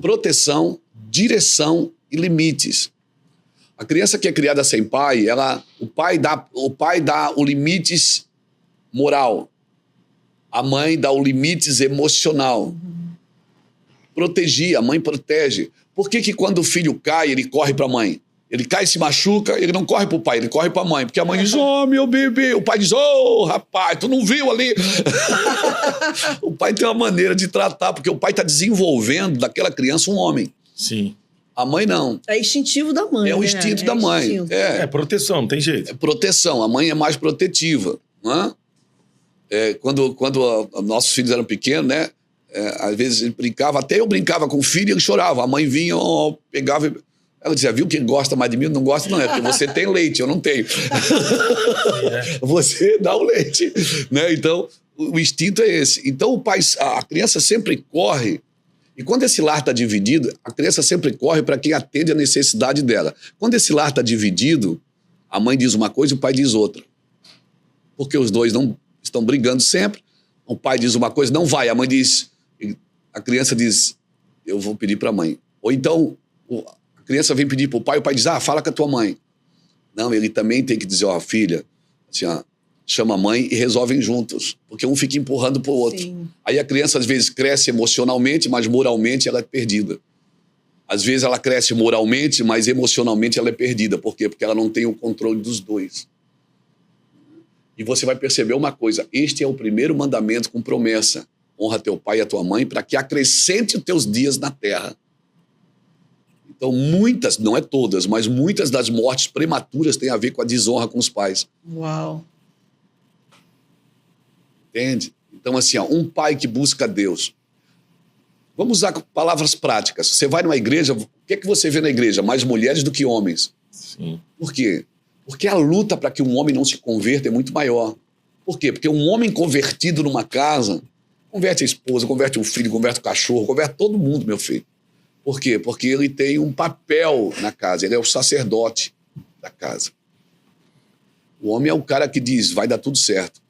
Proteção, direção e limites. A criança que é criada sem pai, o pai dá o limites moral. A mãe dá o limites emocional. Protegia, a mãe protege. Por que quando o filho cai, ele corre para a mãe? Ele cai e se machuca, ele não corre para o pai, ele corre para a mãe. Porque a mãe diz, oh, meu bebê. O pai diz, oh, rapaz, tu não viu ali? O pai tem uma maneira de tratar, porque o pai está desenvolvendo daquela criança um homem. Sim. A mãe não. É instintivo da mãe. É o né? instinto da mãe. Instinto. É proteção, não tem jeito. É proteção. A mãe é mais protetiva. Não é? Quando nossos filhos eram pequenos, né? Às vezes ele brincava, até eu brincava com o filho e ele chorava. A mãe vinha, pegava. Ela dizia, viu, quem gosta mais de mim não gosta, não é, porque você tem leite, eu não tenho. Você dá o leite. Né? Então, o instinto é esse. Então, o pai, a criança sempre corre. E quando esse lar está dividido, a criança sempre corre para quem atende a necessidade dela. Quando esse lar está dividido, a mãe diz uma coisa e o pai diz outra. Porque os dois não estão brigando sempre. O pai diz uma coisa, não vai. A mãe diz, a criança diz, eu vou pedir para a mãe. Ou então, a criança vem pedir para o pai diz, fala com a tua mãe. Não, ele também tem que dizer, filha, assim, chama a mãe e resolvem juntos. Porque um fica empurrando pro outro. Sim. Aí a criança, às vezes, cresce emocionalmente, mas moralmente ela é perdida. Às vezes ela cresce moralmente, mas emocionalmente ela é perdida. Por quê? Porque ela não tem o controle dos dois. E você vai perceber uma coisa. Este é o primeiro mandamento com promessa. Honra teu pai e a tua mãe para que acrescente os teus dias na terra. Então, muitas, não é todas, mas muitas das mortes prematuras têm a ver com a desonra com os pais. Uau. Entende? Então, assim, um pai que busca Deus. Vamos usar palavras práticas. Você vai numa igreja, o que é que você vê na igreja? Mais mulheres do que homens. Sim. Por quê? Porque a luta para que um homem não se converta é muito maior. Por quê? Porque um homem convertido numa casa, converte a esposa, converte o filho, converte o cachorro, converte todo mundo, meu filho. Por quê? Porque ele tem um papel na casa, ele é o sacerdote da casa. O homem é o cara que diz, vai dar tudo certo.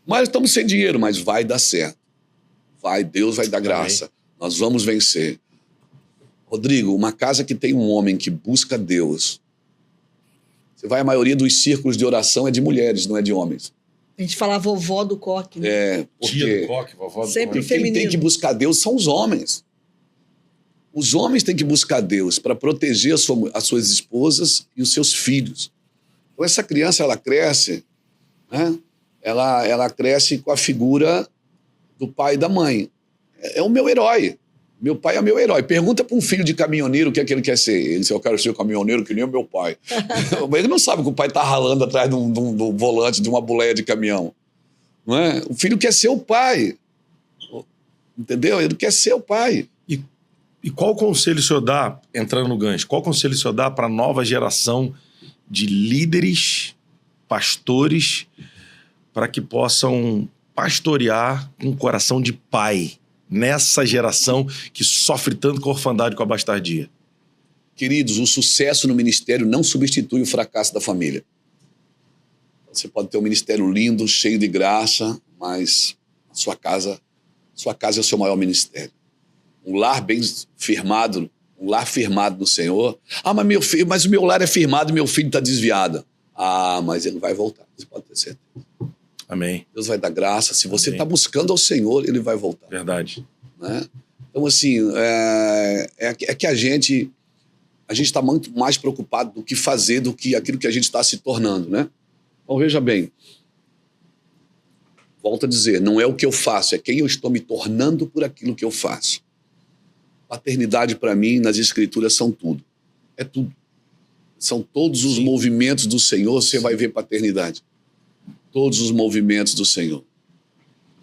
Mas estamos sem dinheiro, mas vai dar certo. Deus vai dar graça. Nós vamos vencer. Rodrigo, uma casa que tem um homem que busca Deus, você vai, a maioria dos círculos de oração é de mulheres, não é de homens. A gente fala vovó do coque, né? Tia do coque, vovó do Sempre coque. Quem feminino. tem que buscar Deus são os homens. Os homens têm que buscar Deus para proteger as suas esposas e os seus filhos. Então, essa criança, ela cresce, né? Ela cresce com a figura do pai e da mãe. É o meu herói. Meu pai é meu herói. Pergunta para um filho de caminhoneiro o que é que ele quer ser. Ele diz, eu quero ser caminhoneiro que nem o meu pai. Mas ele não sabe que o pai está ralando atrás de um volante, de uma boleia de caminhão. Não é? O filho quer ser o pai. Entendeu? Ele quer ser o pai. E qual conselho o senhor dá, entrando no gancho, qual conselho o senhor dá para a nova geração de líderes, pastores, para que possam pastorear com um coração de pai nessa geração que sofre tanto com a orfandade e com a bastardia? Queridos, o sucesso no ministério não substitui o fracasso da família. Você pode ter um ministério lindo, cheio de graça, mas a sua casa é o seu maior ministério. Um lar bem firmado, um lar firmado no Senhor. Mas o meu lar é firmado e meu filho está desviado. Mas ele vai voltar, você pode ter certeza. Amém. Deus vai dar graça. Se você está buscando ao Senhor, ele vai voltar. Verdade. Né? Então, assim, que a gente está muito mais preocupado do que fazer do que aquilo que a gente está se tornando, né? Então, veja bem. Volto a dizer, não é o que eu faço, é quem eu estou me tornando por aquilo que eu faço. Paternidade, para mim, nas Escrituras, são tudo. É tudo. São todos os movimentos do Senhor, você vai ver paternidade. Todos os movimentos do Senhor.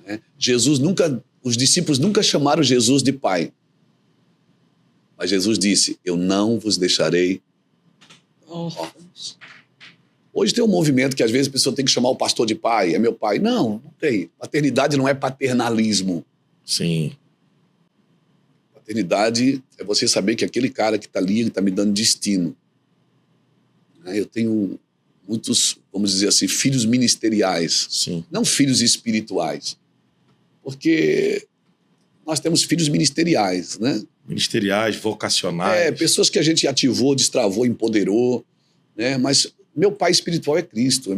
Né? Os discípulos nunca chamaram Jesus de pai. Mas Jesus disse, eu não vos deixarei órfãos. Hoje tem um movimento que às vezes a pessoa tem que chamar o pastor de pai, é meu pai. Não tem. Paternidade não é paternalismo. Sim. Paternidade é você saber que aquele cara que está ali, ele está me dando destino. Eu tenho muitos, vamos dizer assim, filhos ministeriais. Sim. Não filhos espirituais. Porque nós temos filhos ministeriais, né? Ministeriais, vocacionais. Pessoas que a gente ativou, destravou, empoderou, né? Mas meu pai espiritual é Cristo.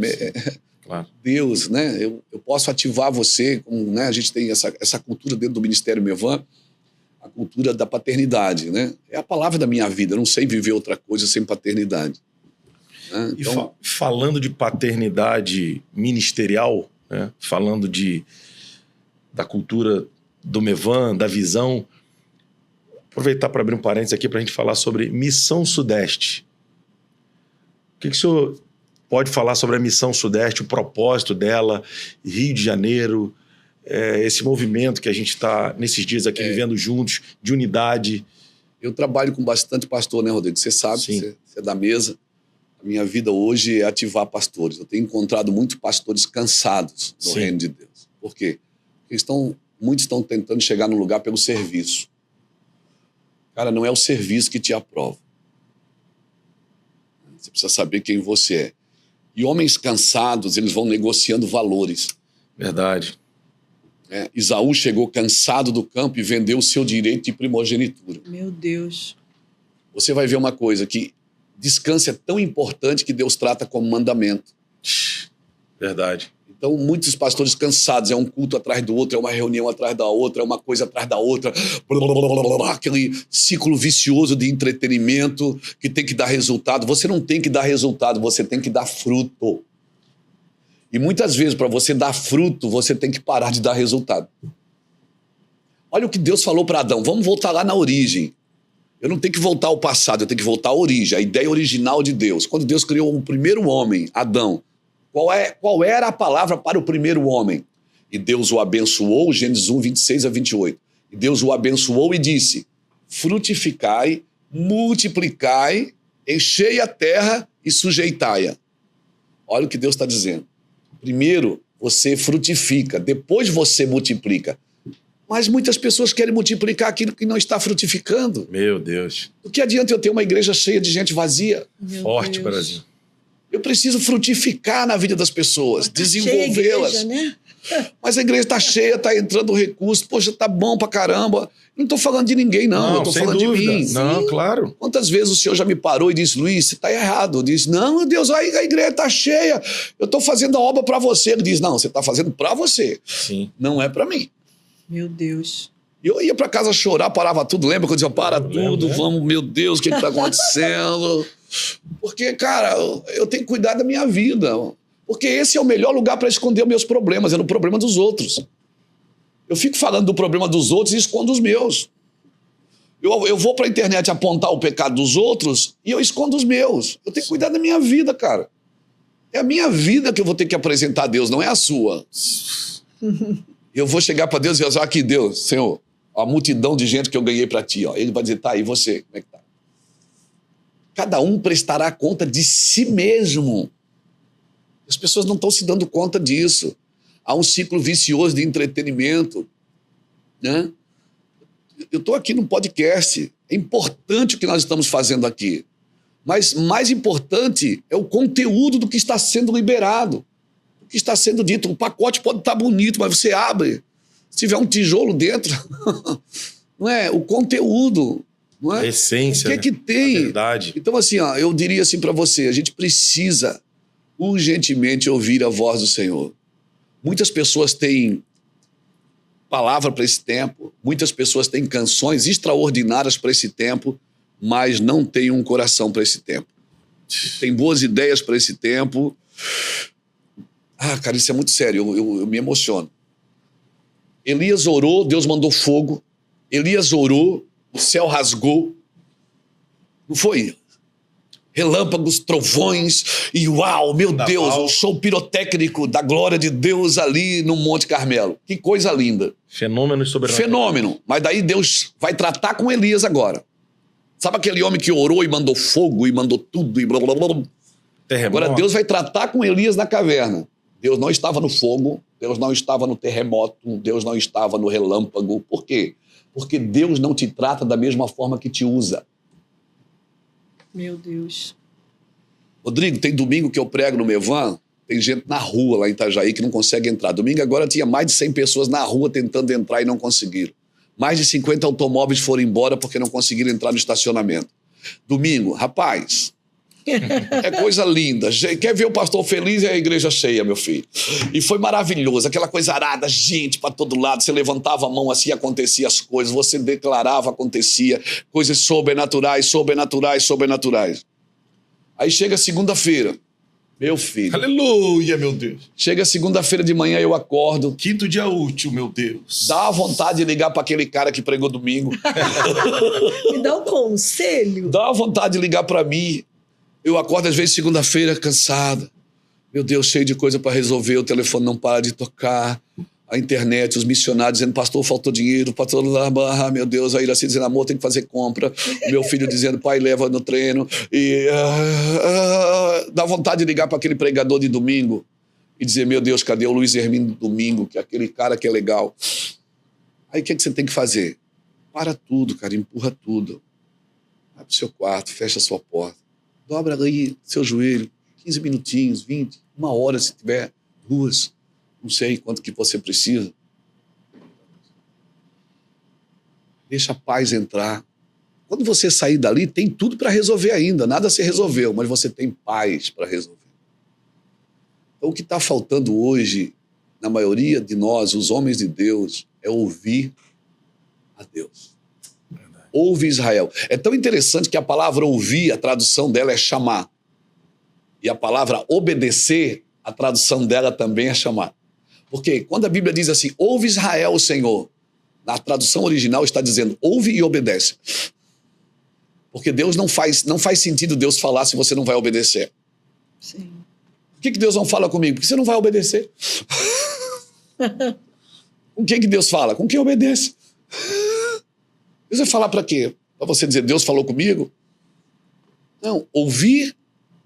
Claro. Deus, né? Eu posso ativar você, como, né? A gente tem essa cultura dentro do Ministério Mevan, a cultura da paternidade, né? É a palavra da minha vida, eu não sei viver outra coisa sem paternidade. Né? Então, Falando de paternidade ministerial, né? Falando da cultura do Mevan, da visão, aproveitar para abrir um parênteses aqui para a gente falar sobre Missão Sudeste. O que o senhor pode falar sobre a Missão Sudeste, o propósito dela, Rio de Janeiro, esse movimento que a gente está nesses dias aqui vivendo juntos, de unidade? Eu trabalho com bastante pastor, né, Rodrigo? Você sabe, você é da mesa. A minha vida hoje é ativar pastores. Eu tenho encontrado muitos pastores cansados no reino de Deus. Por quê? Porque muitos estão tentando chegar no lugar pelo serviço. Cara, não é o serviço que te aprova. Você precisa saber quem você é. E homens cansados, eles vão negociando valores. Verdade. Isaú chegou cansado do campo e vendeu o seu direito de primogenitura. Meu Deus. Você vai ver uma coisa, que descanso é tão importante que Deus trata como mandamento. Verdade. Então, muitos pastores cansados, é um culto atrás do outro, é uma reunião atrás da outra, é uma coisa atrás da outra, aquele ciclo vicioso de entretenimento que tem que dar resultado. Você não tem que dar resultado, você tem que dar fruto. E muitas vezes, para você dar fruto, você tem que parar de dar resultado. Olha o que Deus falou para Adão, vamos voltar lá na origem. Eu não tenho que voltar ao passado, eu tenho que voltar à origem, a ideia original de Deus. Quando Deus criou o primeiro homem, Adão, qual era a palavra para o primeiro homem? E Deus o abençoou, Gênesis 1, 26 a 28. E Deus o abençoou e disse, frutificai, multiplicai, enchei a terra e sujeitai-a. Olha o que Deus está dizendo. Primeiro, você frutifica, depois você multiplica. Mas muitas pessoas querem multiplicar aquilo que não está frutificando. Meu Deus. Do que adianta eu ter uma igreja cheia de gente vazia? Forte, Brasil. Eu preciso frutificar na vida das pessoas, desenvolvê-las. Né? Mas a igreja está cheia, está entrando recurso, poxa, tá bom pra caramba. Não estou falando de ninguém, não. Eu estou falando de mim. Não, claro. Quantas vezes o senhor já me parou e disse, Luiz, você está errado. Eu disse, não, meu Deus, a igreja está cheia. Eu estou fazendo a obra para você. Ele diz, não, você está fazendo para você. Sim. Não é para mim. Meu Deus. Eu ia para casa chorar, parava tudo. Lembra quando eu dizia, para tudo, vamos, meu Deus, o que está acontecendo? Porque, cara, eu tenho que cuidar da minha vida. Porque esse é o melhor lugar para esconder meus problemas, é no problema dos outros. Eu fico falando do problema dos outros e escondo os meus. Eu vou para a internet apontar o pecado dos outros e eu escondo os meus. Eu tenho que cuidar da minha vida, cara. É a minha vida que eu vou ter que apresentar a Deus, não é a sua. Eu vou chegar para Deus e dizer, aqui, Deus, Senhor, a multidão de gente que eu ganhei para ti. Ó. Ele vai dizer, tá, e você, como é que tá? Cada um prestará conta de si mesmo. As pessoas não estão se dando conta disso. Há um ciclo vicioso de entretenimento. Né? Eu estou aqui no podcast. É importante o que nós estamos fazendo aqui. Mas mais importante é o conteúdo do que está sendo liberado. O que está sendo dito. O pacote pode estar bonito, mas você abre. Se tiver um tijolo dentro, não é? O conteúdo. Não é? A essência, o que é que tem? A verdade. Então, assim, ó, eu diria assim para você, a gente precisa urgentemente ouvir a voz do Senhor. Muitas pessoas têm palavra para esse tempo, muitas pessoas têm canções extraordinárias para esse tempo, mas não têm um coração para esse tempo. Tem boas ideias para esse tempo. Ah, cara, isso é muito sério, eu me emociono. Elias orou, Deus mandou fogo. Elias orou, o céu rasgou. Não foi? Relâmpagos, trovões e uau, meu Deus, um show pirotécnico da glória de Deus ali no Monte Carmelo. Que coisa linda. Fenômeno sobrenatural. Fenômeno. Mas daí Deus vai tratar com Elias agora. Sabe aquele homem que orou e mandou fogo e mandou tudo e blá blá blá? Terremoto. Agora Deus vai tratar com Elias na caverna. Deus não estava no fogo, Deus não estava no terremoto, Deus não estava no relâmpago. Por quê? Porque Deus não te trata da mesma forma que te usa. Meu Deus. Rodrigo, tem domingo que eu prego no Mevan, tem gente na rua lá em Itajaí que não consegue entrar. Domingo agora tinha mais de 100 pessoas na rua tentando entrar e não conseguiram. Mais de 50 automóveis foram embora porque não conseguiram entrar no estacionamento. Domingo, rapaz, É coisa linda. Quer ver o pastor feliz? É a igreja cheia, meu filho. E foi maravilhoso. Aquela coisa arada, gente para todo lado. Você levantava a mão assim, acontecia as coisas. Você declarava, acontecia. Coisas sobrenaturais, sobrenaturais, sobrenaturais. Aí chega segunda-feira. Meu filho. Aleluia, meu Deus. Chega segunda-feira de manhã, eu acordo. Quinto dia útil, meu Deus. Dá vontade de ligar para aquele cara que pregou domingo. Me dá um conselho. Dá vontade de ligar para mim. Eu acordo às vezes segunda-feira cansado. Meu Deus, cheio de coisa para resolver. O telefone não para de tocar. A internet, os missionários dizendo, pastor, faltou dinheiro. Pastor, meu Deus, a Iraci dizendo, amor, tem que fazer compra. O meu filho dizendo, pai, leva no treino. E dá vontade de ligar para aquele pregador de domingo e dizer, meu Deus, cadê o Luiz Hermínio do domingo? Que é aquele cara que é legal. Aí o que você tem que fazer? Para tudo, cara, empurra tudo. Vai pro seu quarto, fecha a sua porta. Dobra aí seu joelho, 15 minutinhos, 20, 1 hora se tiver, 2. Não sei quanto que você precisa. Deixa a paz entrar. Quando você sair dali, tem tudo para resolver ainda. Nada se resolveu, mas você tem paz para resolver. Então, o que está faltando hoje, na maioria de nós, os homens de Deus, é ouvir a Deus. Verdade. Ouve Israel. É tão interessante que a palavra ouvir, a tradução dela é chamar. E a palavra obedecer, a tradução dela também é chamar. Porque quando a Bíblia diz assim, ouve Israel, o Senhor, na tradução original está dizendo, ouve e obedece. Porque Deus não faz sentido Deus falar se você não vai obedecer. Sim. Por que Deus não fala comigo? Porque você não vai obedecer. Com quem que Deus fala? Com quem obedece. Deus vai falar para quê? Para você dizer, Deus falou comigo? Não, ouvir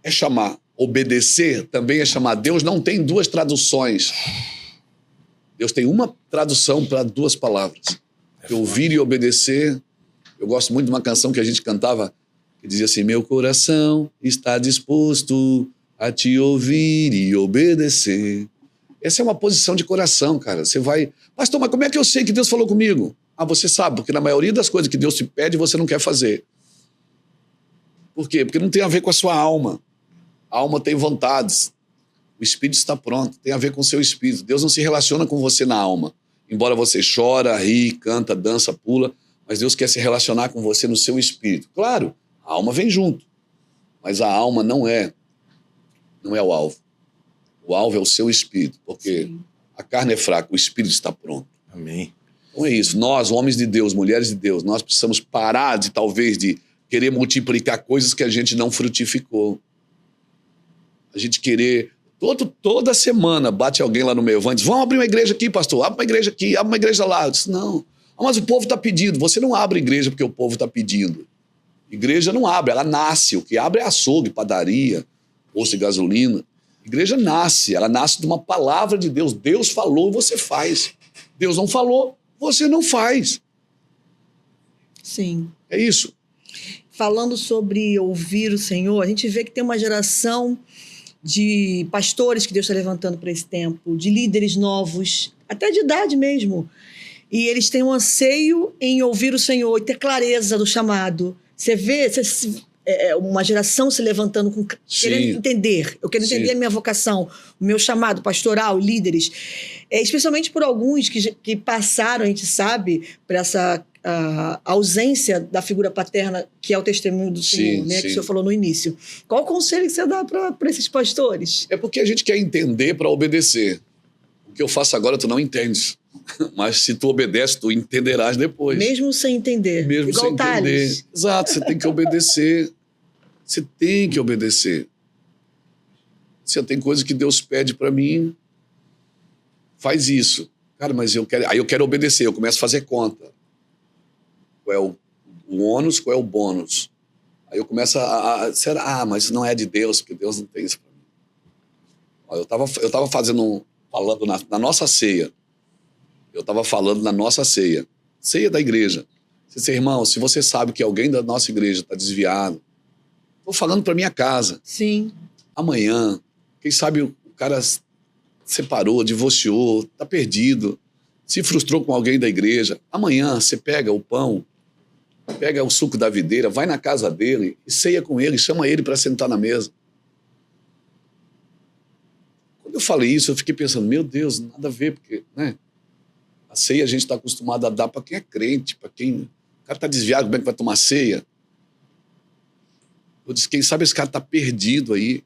é chamar. Obedecer também é chamar. Deus não tem 2 traduções. Deus tem uma tradução para 2 palavras. Ouvir e obedecer. Eu gosto muito de uma canção que a gente cantava, que dizia assim, meu coração está disposto a te ouvir e obedecer. Essa é uma posição de coração, cara. Você vai... Pastor, mas como é que eu sei que Deus falou comigo? Ah, você sabe, porque na maioria das coisas que Deus te pede, você não quer fazer. Por quê? Porque não tem a ver com a sua alma. A alma tem vontades. O espírito está pronto, tem a ver com o seu espírito. Deus não se relaciona com você na alma. Embora você chora, ri, canta, dança, pula, mas Deus quer se relacionar com você no seu espírito. Claro, a alma vem junto, mas a alma não é o alvo. O alvo é o seu espírito, porque Sim. A carne é fraca, o espírito está pronto. Amém. Então é isso, nós, homens de Deus, mulheres de Deus, nós precisamos parar de, talvez, de querer multiplicar coisas que a gente não frutificou. A gente querer... Toda semana bate alguém lá no meu van e diz, vamos abrir uma igreja aqui, pastor, abre uma igreja aqui, abre uma igreja lá. Eu disse, não. Ah, mas o povo está pedindo. Você não abre igreja porque o povo está pedindo. Igreja não abre, ela nasce. O que abre é açougue, padaria, posto de gasolina. Igreja nasce, ela nasce de uma palavra de Deus. Deus falou, você faz. Deus não falou, você não faz. Sim. É isso. Falando sobre ouvir o Senhor, a gente vê que tem uma geração de pastores que Deus está levantando para esse tempo, de líderes novos, até de idade mesmo. E eles têm um anseio em ouvir o Senhor e ter clareza do chamado. Você vê uma geração se levantando, querendo entender. Eu quero entender a minha vocação, o meu chamado pastoral, líderes. Especialmente por alguns que passaram, a gente sabe, por essa ausência da figura paterna, que é o testemunho do Senhor, né, que o senhor falou no início. Qual o conselho que você dá para esses pastores? É porque a gente quer entender para obedecer. O que eu faço agora tu não entendes. Mas se tu obedece, tu entenderás depois. Mesmo sem entender. Mesmo igual sem entender. Exato, você tem que obedecer. Você tem que obedecer. Se tem coisa que Deus pede para mim, faz isso. Cara, mas eu quero obedecer, eu começo a fazer conta. Qual é o ônus, qual é o bônus? Aí eu começo será? Mas isso não é de Deus, porque Deus não tem isso para mim. Eu tava falando na nossa ceia. Eu estava falando na nossa ceia. Ceia da igreja. Eu disse, irmão, se você sabe que alguém da nossa igreja está desviado, estou falando para minha casa. Sim. Amanhã, quem sabe o cara separou, divorciou, está perdido, se frustrou com alguém da igreja. Amanhã você pega o pão Pega o suco da videira, vai na casa dele e ceia com ele, chama ele para sentar na mesa. Quando eu falei isso, eu fiquei pensando, meu Deus, nada a ver, porque, né? A ceia a gente está acostumado a dar para quem é crente, para quem... O cara está desviado, como é que vai tomar ceia? Eu disse, quem sabe esse cara está perdido aí,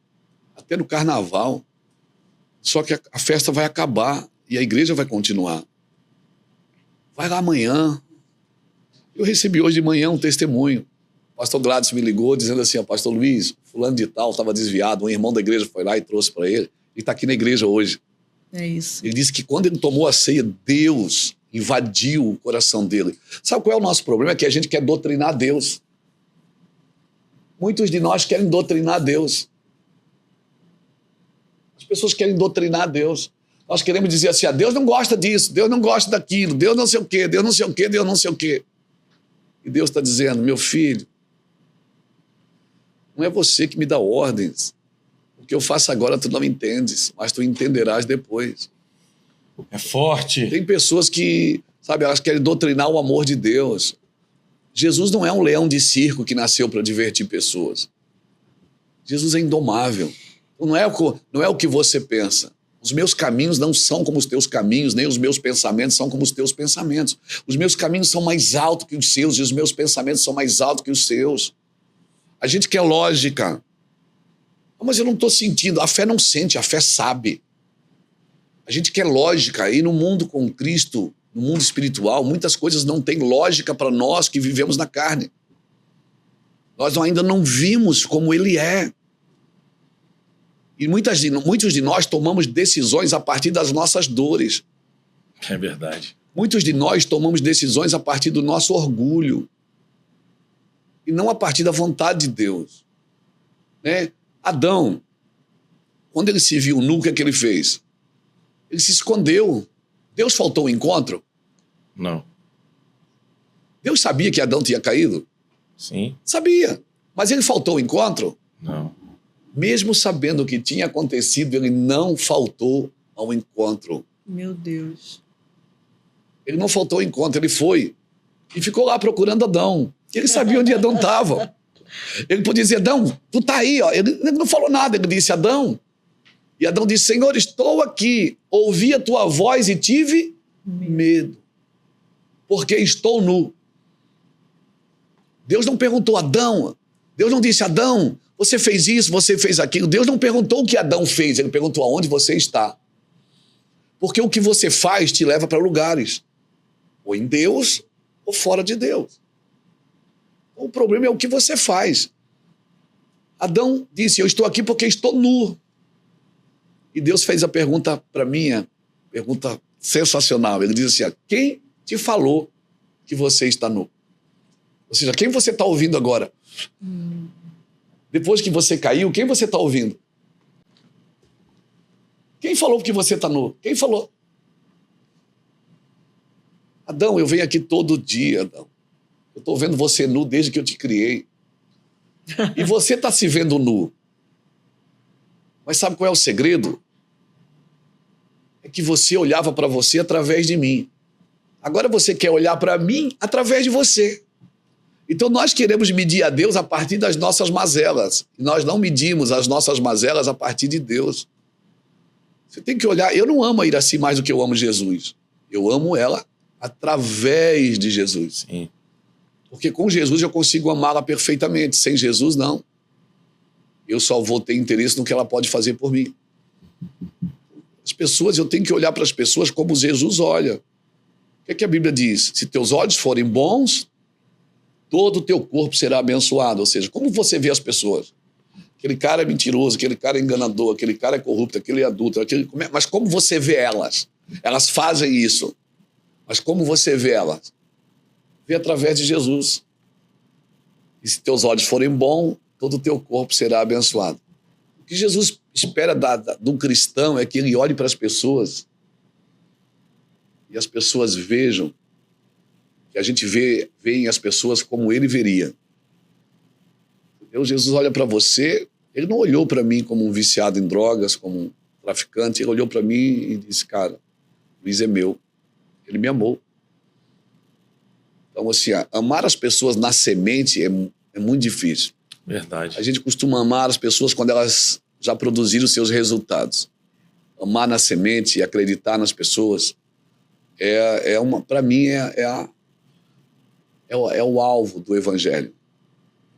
até no carnaval. Só que a festa vai acabar e a igreja vai continuar. Vai lá amanhã. Eu recebi hoje de manhã um testemunho. O pastor Gladys me ligou dizendo assim, pastor Luiz, fulano de tal estava desviado, um irmão da igreja foi lá e trouxe para ele. Ele está aqui na igreja hoje. É isso. Ele disse que quando ele tomou a ceia, Deus invadiu o coração dele. Sabe qual é o nosso problema? É que a gente quer doutrinar Deus. Muitos de nós querem doutrinar Deus. As pessoas querem doutrinar Deus. Nós queremos dizer assim, Deus não gosta disso, Deus não gosta daquilo, Deus não sei o quê, Deus não sei o quê, Deus não sei o quê. E Deus está dizendo, meu filho, não é você que me dá ordens. O que eu faço agora tu não entendes, mas tu entenderás depois. É forte. Tem pessoas que, sabe, elas querem doutrinar o amor de Deus. Jesus não é um leão de circo que nasceu para divertir pessoas. Jesus é indomável. Não é o que você pensa. Os meus caminhos não são como os teus caminhos, nem os meus pensamentos são como os teus pensamentos. Os meus caminhos são mais altos que os seus e os meus pensamentos são mais altos que os seus. A gente quer lógica. Mas eu não estou sentindo. A fé não sente, a fé sabe. A gente quer lógica. E no mundo com Cristo, no mundo espiritual, muitas coisas não têm lógica para nós que vivemos na carne. Nós ainda não vimos como Ele é. E muitos de nós tomamos decisões a partir das nossas dores. É verdade. Muitos de nós tomamos decisões a partir do nosso orgulho. E não a partir da vontade de Deus. Né? Adão, quando ele se viu nu, o que é que ele fez? Ele se escondeu. Deus faltou o encontro? Não. Deus sabia que Adão tinha caído? Sim. Sabia. Mas ele faltou o encontro? Não. Mesmo sabendo o que tinha acontecido, ele não faltou ao encontro. Meu Deus. Ele não faltou ao encontro, ele foi e ficou lá procurando Adão. Ele sabia onde Adão estava. Ele podia dizer, Adão, tu tá aí, ó. Ele não falou nada, ele disse, Adão. E Adão disse, Senhor, estou aqui, ouvi a tua voz e tive medo, porque estou nu. Deus não perguntou, Adão, Deus não disse, Adão, você fez isso, você fez aquilo. Deus não perguntou o que Adão fez, ele perguntou aonde você está. Porque o que você faz te leva para lugares, ou em Deus, ou fora de Deus. O problema é o que você faz. Adão disse, eu estou aqui porque estou nu. E Deus fez a pergunta para mim, pergunta sensacional. Ele diz assim, quem te falou que você está nu? Ou seja, quem você está ouvindo agora? Depois que você caiu, quem você está ouvindo? Quem falou que você está nu? Quem falou? Adão, eu venho aqui todo dia, Adão. Eu estou vendo você nu desde que eu te criei. E você está se vendo nu. Mas sabe qual é o segredo? É que você olhava para você através de mim. Agora você quer olhar para mim através de você. Então nós queremos medir a Deus a partir das nossas mazelas. E nós não medimos as nossas mazelas a partir de Deus. Você tem que olhar. Eu não amo a Iraci mais do que eu amo Jesus. Eu amo ela através de Jesus. Sim. Porque com Jesus eu consigo amá-la perfeitamente. Sem Jesus, não. Eu só vou ter interesse no que ela pode fazer por mim. As pessoas, eu tenho que olhar para as pessoas como Jesus olha. O que é que a Bíblia diz? Se teus olhos forem bons, todo o teu corpo será abençoado. Ou seja, como você vê as pessoas? Aquele cara é mentiroso, aquele cara é enganador, aquele cara é corrupto, aquele é adulto. Mas como você vê elas? Elas fazem isso. Mas como você vê elas? Vê através de Jesus. E se teus olhos forem bons, todo o teu corpo será abençoado. O que Jesus espera de um cristão é que ele olhe para as pessoas e as pessoas vejam, que a gente vê as pessoas como ele veria. Entendeu? Jesus olha para você, ele não olhou para mim como um viciado em drogas, como um traficante, ele olhou para mim e disse, cara, Luiz é meu, ele me amou. Então, assim, amar as pessoas na semente é muito difícil. Verdade. A gente costuma amar as pessoas quando elas já produziram os seus resultados. Amar na semente e acreditar nas pessoas para mim, é o alvo do evangelho.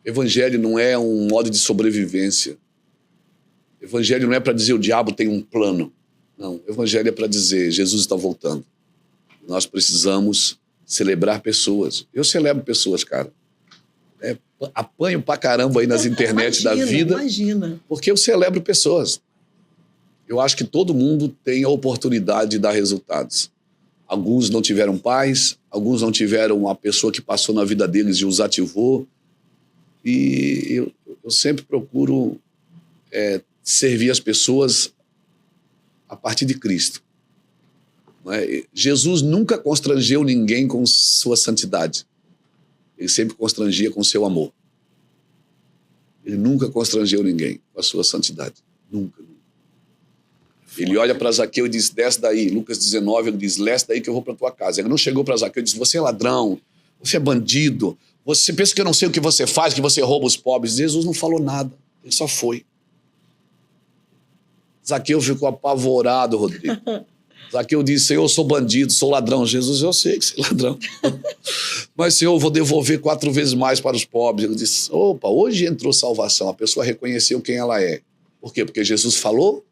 Evangelho não é um modo de sobrevivência. Evangelho não é para dizer o diabo tem um plano. Não, evangelho é para dizer Jesus está voltando. Nós precisamos celebrar pessoas. Eu celebro pessoas, cara. Apanho pra caramba aí nas internet da vida. Imagina. Porque eu celebro pessoas. Eu acho que todo mundo tem a oportunidade de dar resultados. Alguns não tiveram pais, alguns não tiveram uma pessoa que passou na vida deles e os ativou. E eu sempre procuro servir as pessoas a partir de Cristo. Jesus nunca constrangeu ninguém com sua santidade. Ele sempre constrangia com seu amor. Ele nunca constrangeu ninguém com a sua santidade. Nunca. Ele olha para Zaqueu e diz, desce daí. Lucas 19, ele diz, desce daí que eu vou para tua casa. Ele não chegou para Zaqueu e disse, você é ladrão, você é bandido, você pensa que eu não sei o que você faz, que você rouba os pobres. Jesus não falou nada, ele só foi. Zaqueu ficou apavorado, Rodrigo. Zaqueu disse, Senhor, eu sou bandido, sou ladrão. Jesus, eu sei que você é ladrão. Mas, Senhor, eu vou devolver 4 vezes mais para os pobres. Ele disse, opa, hoje entrou salvação. A pessoa reconheceu quem ela é. Por quê? Porque Jesus falou?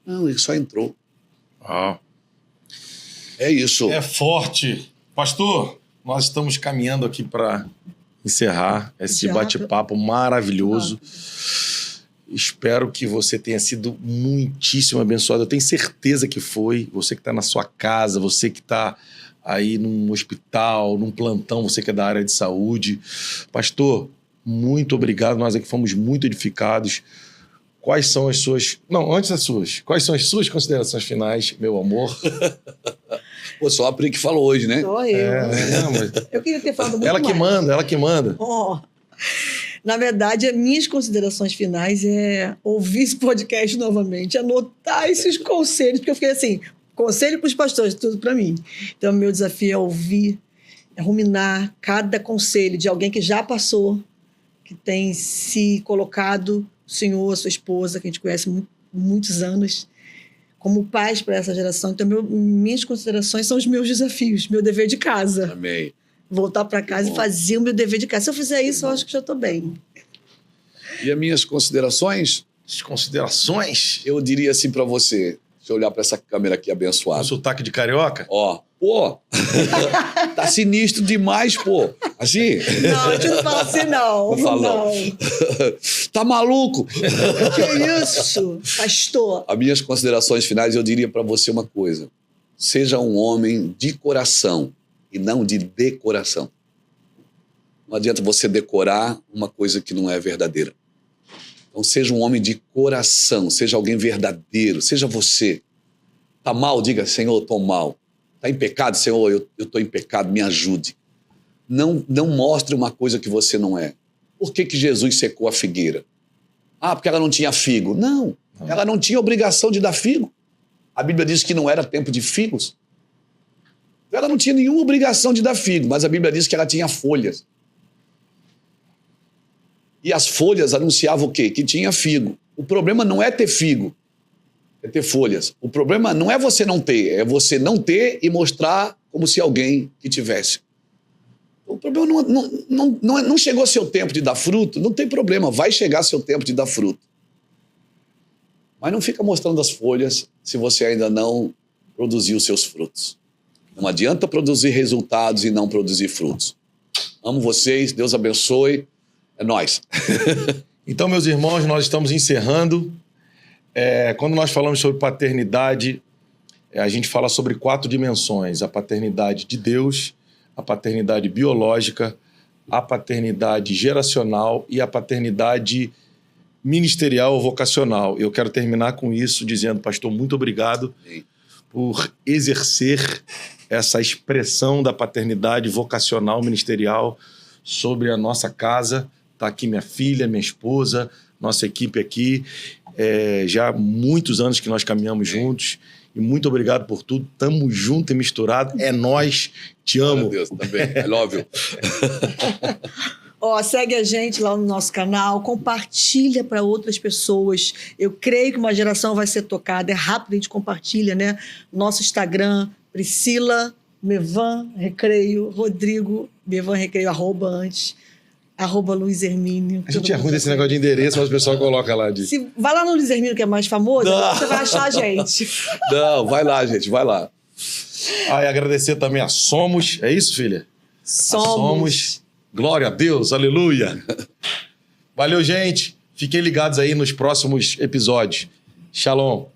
Não, ele só entrou. Ah. É isso. É forte. Pastor, nós estamos caminhando aqui para encerrar esse bate-papo maravilhoso. Espero que você tenha sido muitíssimo abençoado. Eu tenho certeza que foi. Você que está na sua casa, você que está aí num hospital, num plantão, você que é da área de saúde. Pastor, muito obrigado. Nós aqui fomos muito edificados. Quais são as suas... Não, antes das suas. Quais são as suas considerações finais, meu amor? Pô, só a Pri que falou hoje, né? Só eu. Mas... Eu queria ter falado muito ela mais. Ela que manda. Oh. Na verdade, as minhas considerações finais é ouvir esse podcast novamente, anotar esses conselhos, porque eu fiquei assim, conselho para os pastores, tudo para mim. Então, meu desafio é ouvir, é ruminar cada conselho de alguém que já passou, que tem se colocado, o senhor, a sua esposa, que a gente conhece muitos anos, como pais para essa geração. Então, minhas considerações são os meus desafios, meu dever de casa. Amém. Voltar para casa e fazer o meu dever de casa. Se eu fizer isso, eu acho que já estou bem. E as minhas considerações? As considerações? Eu diria assim para você, se eu olhar para essa câmera aqui abençoada. O sotaque de carioca? Ó, pô, tá sinistro demais, pô. Assim? Não, a gente não fala assim, não. Não falou. Tá maluco? Que isso, pastor? As minhas considerações finais, eu diria para você uma coisa. Seja um homem de coração e não de decoração. Não adianta você decorar uma coisa que não é verdadeira. Então seja um homem de coração, seja alguém verdadeiro, seja você. Tá mal? Diga, Senhor, eu tô mal. Tá em pecado? Senhor, eu tô em pecado, me ajude. Não mostre uma coisa que você não é. Por que Jesus secou a figueira? Ah, porque ela não tinha figo. Não, ela não tinha obrigação de dar figo. A Bíblia diz que não era tempo de figos. Ela não tinha nenhuma obrigação de dar figo, mas a Bíblia diz que ela tinha folhas. E as folhas anunciavam o quê? Que tinha figo. O problema não é ter figo, é ter folhas. O problema não é você não ter, é você não ter e mostrar como se alguém que tivesse. O problema não chegou seu tempo de dar fruto, não tem problema, vai chegar seu tempo de dar fruto. Mas não fica mostrando as folhas se você ainda não produziu os seus frutos. Não adianta produzir resultados e não produzir frutos. Amo vocês, Deus abençoe. É nóis. Então, meus irmãos, nós estamos encerrando. Quando nós falamos sobre paternidade, a gente fala sobre 4 dimensões. A paternidade de Deus, a paternidade biológica, a paternidade geracional e a paternidade ministerial ou vocacional. Eu quero terminar com isso dizendo, pastor, muito obrigado por exercer essa expressão da paternidade vocacional ministerial sobre a nossa casa. Está aqui minha filha, minha esposa, nossa equipe aqui. Já há muitos anos que nós caminhamos juntos. E muito obrigado por tudo. Tamo junto e misturado. É nós. Te amo. Meu Deus, também. I love you. Segue a gente lá no nosso canal, compartilha para outras pessoas. Eu creio que uma geração vai ser tocada. É rápido, a gente compartilha, né? Nosso Instagram, Priscila Mevan Recreio, Rodrigo Mevan Recreio, @antes, @Luiz Hermínio. A gente é ruim desse negócio de endereço, mas o pessoal coloca lá. Vai lá no Luiz Hermínio, que é mais famoso, você vai achar a gente. Não, vai lá, gente, vai lá. E agradecer também a Somos. É isso, filha? Somos. Glória a Deus, aleluia. Valeu, gente. Fiquem ligados aí nos próximos episódios. Shalom.